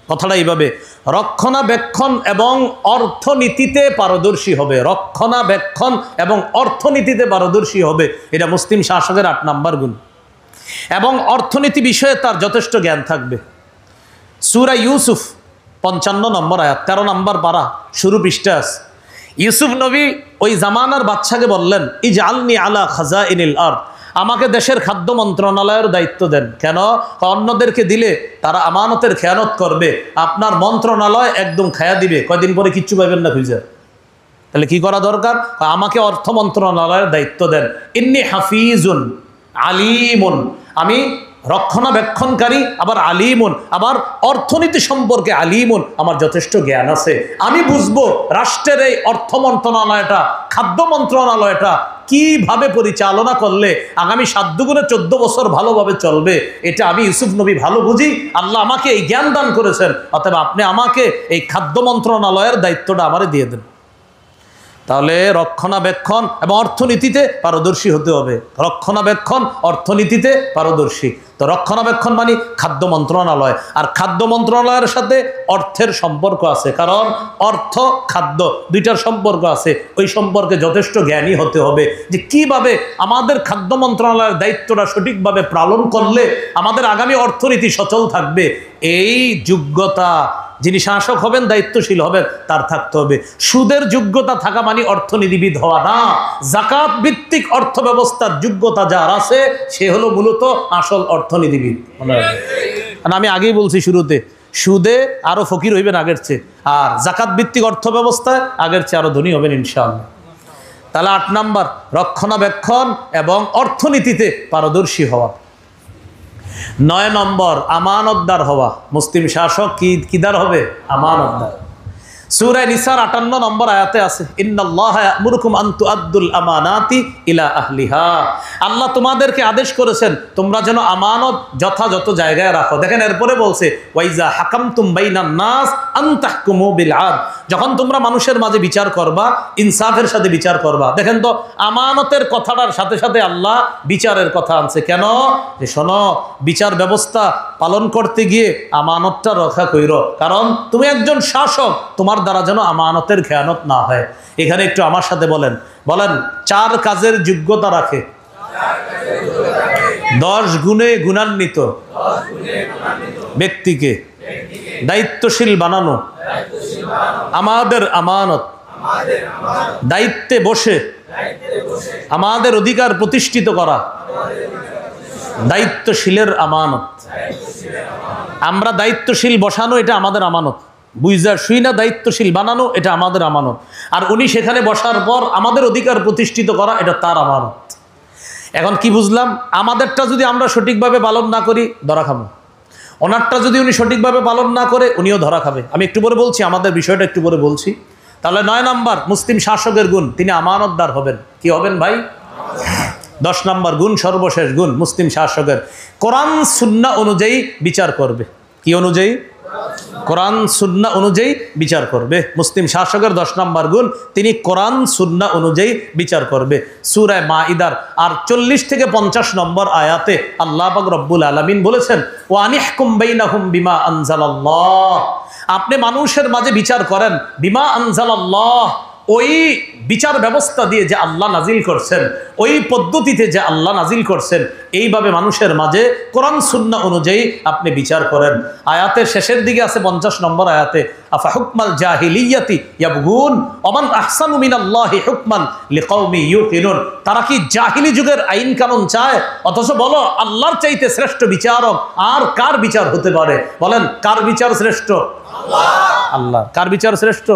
কথাটা এইভাবে, রক্ষণাবেক্ষণ এবং অর্থনীতিতে পারদর্শী হবে। রক্ষণাবেক্ষণ এবং অর্থনীতিতে পারদর্শী হবে, এটা মুসলিম শাসকের 8 নম্বর গুণ। এবং অর্থনীতি বিষয়ে তার যথেষ্ট জ্ঞান থাকবে। সূরা ইউসুফ 55 নম্বর আয়াত, 13 নম্বর পারা, শুরু পৃষ্ঠা আছে। ইউসুফ নবী ওই জামানার বাদশাকে বললেন, ইজআলনি আলা খাজাইনিল আরদ, আমাকে দেশের খাদ্য মন্ত্রণালয়ের দায়িত্ব দেন। কেন? অন্যদেরকে দিলে তারা আমানতের খেয়ানত করবে, আপনার মন্ত্রণালয় একদম খায়া দিবে, কয়দিন পরে কিচ্ছু পাইবেন না খুঁজে। তাহলে কি করা দরকার? আমাকে অর্থ মন্ত্রণালয়ের দায়িত্ব দেন। ইন্নী হাফিজুন আলিমুন, আমি রক্ষণাবেক্ষণকারী, আবার আলিমুন, আবার অর্থনীতি সম্পর্কে আলিমুন, আমার যথেষ্ট জ্ঞান আছে। আমি বুঝবো রাষ্ট্রের এই অর্থ মন্ত্রণালয়টা, খাদ্য মন্ত্রণালয়টা কিভাবে পরিচালনা করলে আগামী 7 দুগুণে 14 বছর ভালোভাবে চলবে, এটা আমি ইউসুফ নবী ভালো বুঝি। আল্লাহ আমাকে এই জ্ঞান দান করেছেন, অতএব আপনি আমাকে এই খাদ্য মন্ত্রণালয়ের দায়িত্বটা আমারে দিয়ে দেন। তাহলে রক্ষণাবেক্ষণ এবং অর্থনীতিতে পারদর্শী হতে হবে। রক্ষণাবেক্ষণ অর্থনীতিতে পারদর্শী। তো রক্ষণাবেক্ষণ মানে খাদ্য মন্ত্রণালয়, আর খাদ্য মন্ত্রণালয়ের সাথে অর্থের সম্পর্ক আছে, কারণ অর্থ খাদ্য দুইটার সম্পর্ক আছে। ওই সম্পর্কে যথেষ্ট জ্ঞানী হতে হবে যে কিভাবে আমাদের খাদ্য মন্ত্রণালয়ের দায়িত্বটা সঠিকভাবে পালন করলে আমাদের আগামী অর্থনীতি সচল থাকবে। এই যোগ্যতা যিনি শাসক হবেন, দায়িত্বশীল হবেন, তার থাকতে হবে। সুদের যোগ্যতা থাকা মানে অর্থনীতিবিদ হওয়া না। জাকাত ভিত্তিক অর্থ ব্যবস্থার যোগ্যতা যার আছে সে হলো মূলত আসল অর্থনীতিবিদ। আমি আগেই বলছি শুরুতে, সুদে আরো ফকির হইবেন আগের চেয়ে, আর জাকাত ভিত্তিক অর্থ ব্যবস্থায় আগের চেয়ে আরো ধনী হবেন ইনশাআল্লাহ। তাহলে 8 নাম্বার রক্ষণাবেক্ষণ এবং অর্থনীতিতে পারদর্শী হওয়া। 9 নম্বর আমানতদার হওয়া। মুসলিম শাসক কিদার হবে? আমানতদার। সূরা নিসার 58 নম্বর আয়াতে আছে, ইন্নাল্লাহা ইয়া'মুরুকুম আন তুআদ্দুল আমানাতি ইলা আহলিহা। আল্লাহ তোমাদেরকে আদেশ করেছেন তোমরা যেন আমানত যথাযথ জায়গায় রাখো। দেখেন এরপরে বলছে, ওয়াইজা হাকামতুম বাইনান নাস আন তাহকুমু বিল আদল। যখন তোমরা মানুষের মাঝে বিচার করবা, ইনসাফের সাথে বিচার করবা। দেখেন তো আমানতের কথাটার সাথে সাথে আল্লাহ বিচারের কথা আনছে। কেন? যে শোনো, বিচার ব্যবস্থা পালন করতে গিয়ে আমানতটা রক্ষা কইরো, কারণ তুমি একজন শাসক, তোমার দ্বারা যেন আমানতের খেয়ানত না হয়। এখানে একটু আমার সাথে বলেন 4 কাজের যোগ্যতা রাখে, 10 গুণে গুণান্বিত ব্যক্তিকে দায়িত্বশীল বানানো, আমাদের আমানত, দায়িত্বে বসে আমাদের অধিকার প্রতিষ্ঠিত করা, দায়িত্বশীলের আমানত। আমরা দায়িত্বশীল বসানো এটা আমাদের আমানত, বুঝা শুই না দায়িত্বশীল বানানো এটা আমাদের আমানত, আর উনি সেখানে বসার পর আমাদের অধিকার প্রতিষ্ঠিত করা এটা তার আমানত। এখন কি বুঝলাম? আমাদেরটা যদি আমরা সঠিকভাবে পালন না করি ধরা খাবো, ওনারটা যদি উনি সঠিকভাবে পালন না করে উনিও ধরা খাবে। আমি একটু পরে বলছি, আমাদের বিষয়টা একটু পরে বলছি। তাহলে 9 নাম্বার মুসলিম শাসকের গুণ, তিনি আমানতদার হবেন। কি হবেন ভাই? 10 নাম্বার গুণ, সর্বশেষ গুণ মুসলিম শাসকের, কোরআন সুন্নাহ অনুযায়ী বিচার করবে। কি অনুযায়ী? কোরআন সুন্নাহ অনুযায়ী বিচার করবে। মুসলিম শাসকের 10 নাম্বার গুণ, তিনি কোরআন সুন্নাহ অনুযায়ী বিচার করবে। সূরা মাইদার 40 থেকে 50 নম্বর আয়াতে আল্লাহ পাক রব্বুল আলামিন বলেছেন, ওয়া আনিহকুম বাইনাহুম বিমা আনজালাল্লাহ। আপনি মানুষের মাঝে বিচার করেন বিমা আনজালাল্লাহ, ওই বিচার ব্যবস্থা দিয়ে যে আল্লাহ নাজিল করছেন, ওই পদ্ধতিতে যে আল্লাহ নাজিল করছেন, এইভাবে মানুষের মাঝে কোরআন সুন্নাহ অনুযায়ী আপনি বিচার করেন। আয়াতের শেষের দিকে আছে 50 নম্বর আয়াতে, আফা হুকমাল জাহিলিয়াতি ইয়াবগুন ওমান আহসানু মিনাল্লাহি হুকমান লিকাউমি ইউকিনুন। তারা কি জাহিলি যুগের আইন কানুন চায়? অথচ বলো আল্লাহর চাইতে শ্রেষ্ঠ বিচারক আর কার বিচার হতে পারে? বলেন কার বিচার শ্রেষ্ঠ? আল্লাহ। কার বিচার শ্রেষ্ঠ?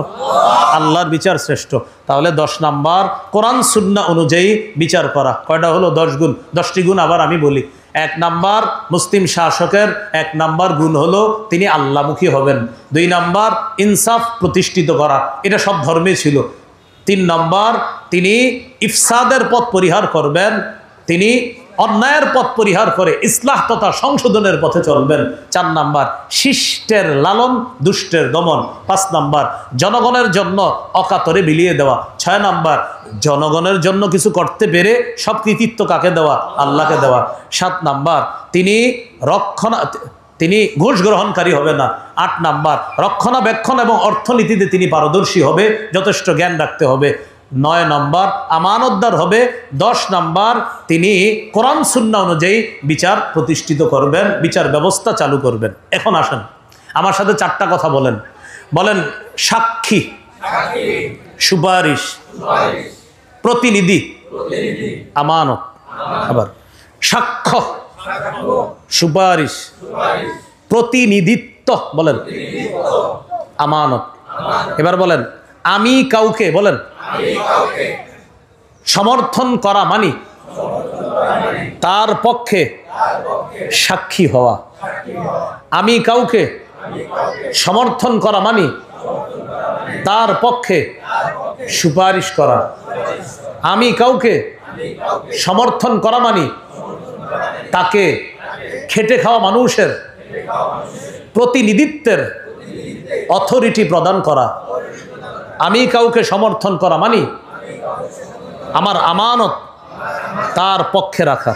আল্লাহর বিচার শ্রেষ্ঠ। তাহলে 10 নাম্বার কোরআন সুন্নাহ অনুযায়ী বিচার করা। কয়টা হলো? 10 গুণ। 10টি গুণ আবার আমি বলি। 1 নাম্বার মুসলিম শাসকের 1 নাম্বার গুণ হলো তিনি আল্লাহমুখী হবেন। 2 নাম্বার ইনসাফ প্রতিষ্ঠিত করা, এটা সব ধর্মে ছিল। 3 নাম্বার তিনি ইফসাদের পথ পরিহার করবেন, তিনি অন্যায়ের পথ পরিহার করে ইসলাহ তথা সংশোধনের পথে চলবেন। 4 নাম্বার শিষ্টের লালন, দুষ্টের দমন। 5 নাম্বার জনগণের জন্য অকাতরে বিলিয়ে দেওয়া। 6 নাম্বার জনগণের জন্য কিছু করতে পেরে সব কৃতিত্ব কাকে দেওয়া? আল্লাহকে দেওয়া। 7 নাম্বার তিনি ঘুষ গ্রহণকারী হবে না। 8 নাম্বার রক্ষণাবেক্ষণ এবং অর্থনীতিতে তিনি পারদর্শী হবে, যথেষ্ট জ্ঞান রাখতে হবে। 9 নম্বর আমানতদার হবে। 10 নাম্বার তিনি কোরআন সুন্নাহ অনুযায়ী বিচার প্রতিষ্ঠিত করবেন, বিচার ব্যবস্থা চালু করবেন। এখন আসেন আমার সাথে 4টা কথা বলেন। বলেন সাক্ষী, সুপারিশ, প্রতিনিধি, আমানত। আবার সাক্ষ্য, সুপারিশ, প্রতিনিধিত্ব, বলেন আমানত। এবার বলেন আমি কাউকে, বলেন সমর্থন করা মানি তার পক্ষে সাক্ষী হওয়া। আমি কাউকে সমর্থন করা মানি তার পক্ষে সুপারিশ করা। আমি কাউকে সমর্থন করা মানি তাকে খেটে খাওয়া মানুষের প্রতিনিধিত্বের অথরিটি প্রদান করা। আমি কাউকে সমর্থন করা মানি আমার আমানত তার পক্ষে রাখা।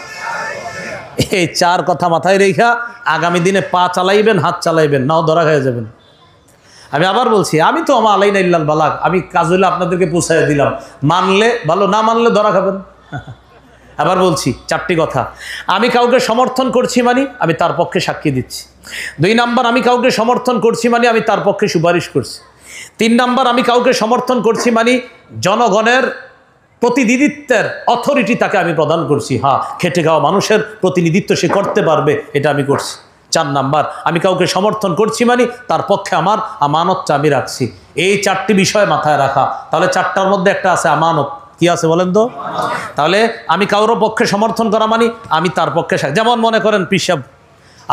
এই 4 কথা মাথায় রেখা আগামী দিনে পা চালাইবেন, হাত চালাইবেন, নাও ধরা হয়ে যাবেন। আমি আবার বলছি, আমি তো আমার আলাইনা ইল্লাল বালাগ, আমি কাজ হইলে আপনাদেরকে পৌঁছায় দিলাম, মানলে ভালো, না মানলে ধরা খাবেন। আবার বলছি 4টি কথা। আমি কাউকে সমর্থন করছি মানে আমি তার পক্ষে সাক্ষী দিচ্ছি। 2 নাম্বার, আমি কাউকে সমর্থন করছি মানে আমি তার পক্ষে সুপারিশ করছি। 3 নাম্বার, আমি কাউকে সমর্থন করছি মানে জনগণের প্রতিনিধিত্বের অথরিটি তাকে আমি প্রদান করছি। হ্যাঁ, খেটে খাওয়া মানুষের প্রতিনিধিত্ব সে করতে পারবে, এটা আমি করছি। 4 নাম্বার, আমি কাউকে সমর্থন করছি মানে তার পক্ষে আমার আমানতটা আমি রাখছি। এই 4টি বিষয় মাথায় রাখা। তাহলে 4টার মধ্যে একটা আছে আমানত। কি আছে বলেন তো? তাহলে আমি কারোর পক্ষে সমর্থন করা মানে আমি তার পক্ষে, যেমন মনে করেন পীর সাহেব,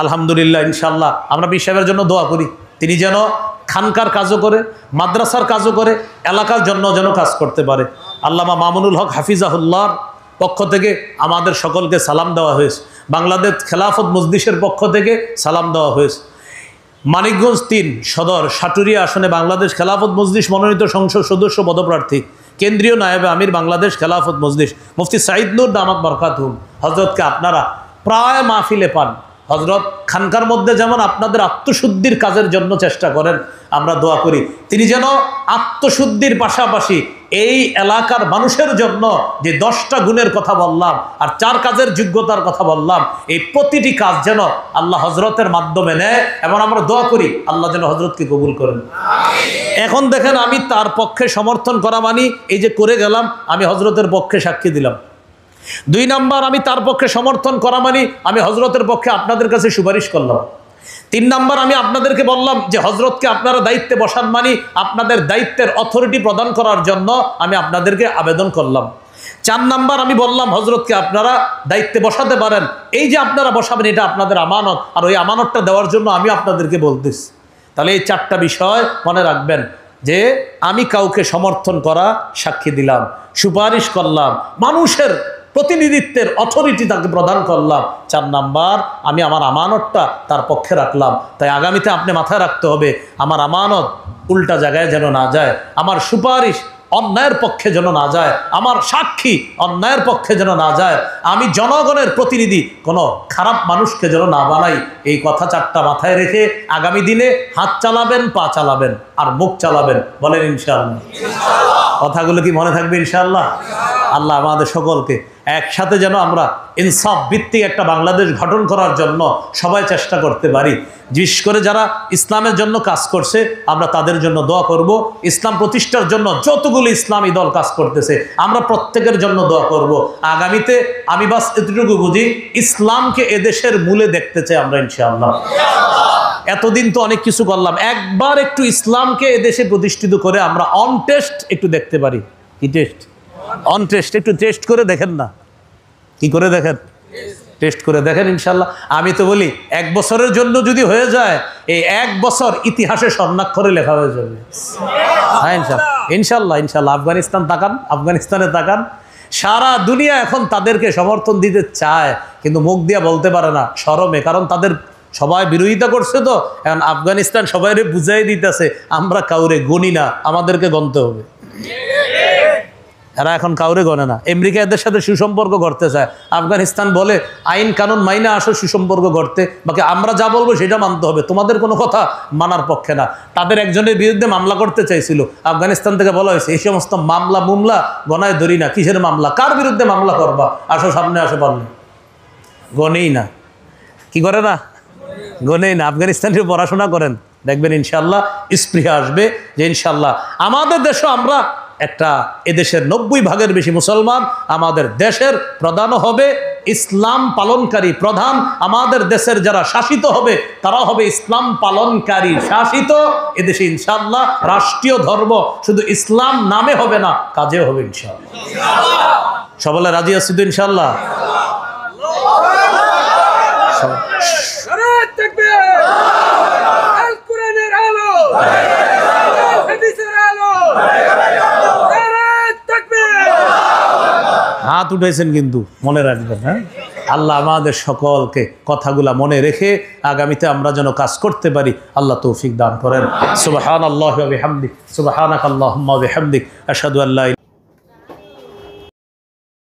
আলহামদুলিল্লাহ ইনশাল্লাহ আমরা পীর সাহেবের জন্য দোয়া করি, তিনি যেন খানকার কাজও করে, মাদ্রাসার কাজও করে, এলাকার জন্য যেন কাজ করতে পারে। আল্লামা মামুনুল হক হাফিজাহুল্লাহর পক্ষ থেকে আমাদের সকলকে সালাম দেওয়া হয়েছে, বাংলাদেশ খেলাফত মজলিসের পক্ষ থেকে সালাম দেওয়া হয়েছে। মানিকগঞ্জ 3 সদর সাটুরিয়া আসনে বাংলাদেশ খেলাফত মজলিস মনোনীত সংসদ সদস্য পদপ্রার্থী কেন্দ্রীয় নায়েবে আমির বাংলাদেশ খেলাফত মজলিস মুফতি সাঈদ নূর দামাত বরকাতুহুম হযরতকে আপনারা প্রায় মাহফিলে পান। হযরত খানকার মধ্যে যেমন আপনাদের আত্মশুদ্ধির কাজের জন্য চেষ্টা করেন, আমরা দোয়া করি তিনি যেন আত্মশুদ্ধির পাশাপাশি এই এলাকার মানুষের জন্য যে 10টা গুণের কথা বললাম আর 4 কাজের যোগ্যতার কথা বললাম, এই প্রতিটি কাজ যেন আল্লাহ হযরতের মাধ্যমে নেয়, এবং আমরা দোয়া করি আল্লাহ যেন হযরতকে কবুল করেন। এখন দেখেন, আমি তার পক্ষে সমর্থন করা মানি এই যে করে গেলাম, আমি হযরতের পক্ষে সাক্ষী দিলাম। 2 নাম্বার, আমি তার পক্ষে সমর্থন করা মানি আমি হযরতের পক্ষে আপনাদের কাছে সুপারিশ করলাম। 3 নাম্বার, আমি আপনাদেরকে বললাম যে হযরতকে আপনারা দায়িত্বে বসান মানি আপনাদের দায়িত্বের অথরিটি প্রদান করার জন্য আমি আপনাদেরকে আবেদন করলাম। 4 নাম্বার, আমি বললাম হযরতকে আপনারা দায়িত্বে বসাতে পারেন, এই যে আপনারা বসাবেন এটা আপনাদের আমানত, আর ওই আমানতটা দেওয়ার জন্য আমি আপনাদেরকে বলতেছি। তাহলে এই 4টা বিষয় মনে রাখবেন যে আমি কাউকে সমর্থন করা সাক্ষী দিলাম, সুপারিশ করলাম, মানুষের প্রতিনিধিত্বের অথরিটি তাকে প্রদান করলাম। 4 নাম্বার, আমি আমার আমানতটা তার পক্ষে রাখলাম। তাই আগামীতে আপনি মাথায় রাখতে হবে, আমার আমানত উল্টা জায়গায় যেন না যায়, আমার সুপারিশ অন্যায়ের পক্ষে যেন না যায়, আমার সাক্ষী অন্যায়ের পক্ষে যেন না যায়, আমি জনগণের প্রতিনিধি কোনো খারাপ মানুষকে যেন না বানাই। এই কথা 4টা মাথায় রেখে আগামী দিনে হাত চালাবেন, পা চালাবেন, আর মুখ চালাবেন। বলেন ইনশাআল্লাহ। কথাগুলো কি মনে থাকবে ইনশাআল্লাহ? আল্লাহ আমাদের সকলকে একসাথে যেন আমরা ইনসাফ ভিত্তিক একটা বাংলাদেশ গঠন করার জন্য সবাই চেষ্টা করতে পারি। বিশেষ করে যারা ইসলামের জন্য কাজ করছে আমরা তাদের জন্য দোয়া করব। ইসলাম প্রতিষ্ঠার জন্য যতগুলো ইসলামী দল কাজ করতেছে আমরা প্রত্যেকের জন্য দোয়া করব। আগামীতে আমি বাস এতটুকু বুঝি, ইসলামকে এদেশের মূলে দেখতে চাই আমরা ইনশাআল্লাহ। এতদিন তো অনেক কিছু করলাম, একবার একটু ইসলামকে এদেশে প্রতিষ্ঠিত করে আমরা অন টেস্ট একটু দেখতে পারি। কি টেস্ট? অন টেস্ট একটু টেস্ট করে দেখেন না, কি করে দেখেন, টেস্ট করে দেখেন ইনশাল্লাহ। আমি তো বলি 1 বছরের জন্য যদি হয়ে যায়, এই 1 বছর ইতিহাসে স্বর্ণাক্ষরে লেখা হয়ে যাবে। হ্যাঁ ইনশাল্লাহ ইনশাল্লাহ। আফগানিস্তান তাকান, আফগানিস্তানে তাকান, সারা দুনিয়া এখন তাদেরকে সমর্থন দিতে চায় কিন্তু মুখ দিয়া বলতে পারে না, শরমে, কারণ তাদের সবাই বিরোধিতা করছে। তো এখন আফগানিস্তান সবাইরে বুঝাই দিতেছে আমরা কাউরে গণি না, আমাদেরকে গণতে হবে। এরা এখন কাউরে গণে না। আমেরিকা এদের সাথে সুসম্পর্ক করতে চায়, আফগানিস্তান বলে আইন কানুন মাইনা আসো সুসম্পর্ক করতে, বাকি আমরা যা বলবো সেটা মানতে হবে, তোমাদের কোনো কথা মানার পক্ষে না। তাদের একজনের বিরুদ্ধে মামলা করতে চাইছিল, আফগানিস্তান থেকে বলা হয়েছে এই সমস্ত মামলা গণায় ধরি না, কিসের মামলা, কার বিরুদ্ধে মামলা করবা, আসো সামনে আসো, পারলে গণেই না। কি করে না? গণেই না। আফগানিস্তানের পড়াশোনা করেন, দেখবেন ইনশাল্লাহ স্পৃহা আসবে যে ইনশাল্লাহ আমাদের দেশও আমরা একটা, এদেশের 90% বেশি মুসলমান, আমাদের দেশের প্রধানও হবে ইসলাম পালনকারী প্রধান, আমাদের দেশের যারা শাসিত হবে তারাও হবে ইসলাম পালনকারী শাসিত। এদেশে ইনশাআল্লাহ রাষ্ট্রীয় ধর্ম শুধু ইসলাম নামে হবে না, কাজেও হবে ইনশাআল্লাহ। সবাই রাজি আছি তো ইনশাআল্লাহ? হাত উঠাইছেন কিন্তু মনে রাখবেন। হ্যাঁ, আল্লাহ আমাদের সকলকে কথাগুলা মনে রেখে আগামীতে আমরা যেন কাজ করতে পারি আল্লাহ তৌফিক দান করেন। সুবহানাল্লাহি ওয়া বিহামদিহি সুবহানাকাল্লাহুম্মা ওয়া বিহামদিক আশহাদু আল্লা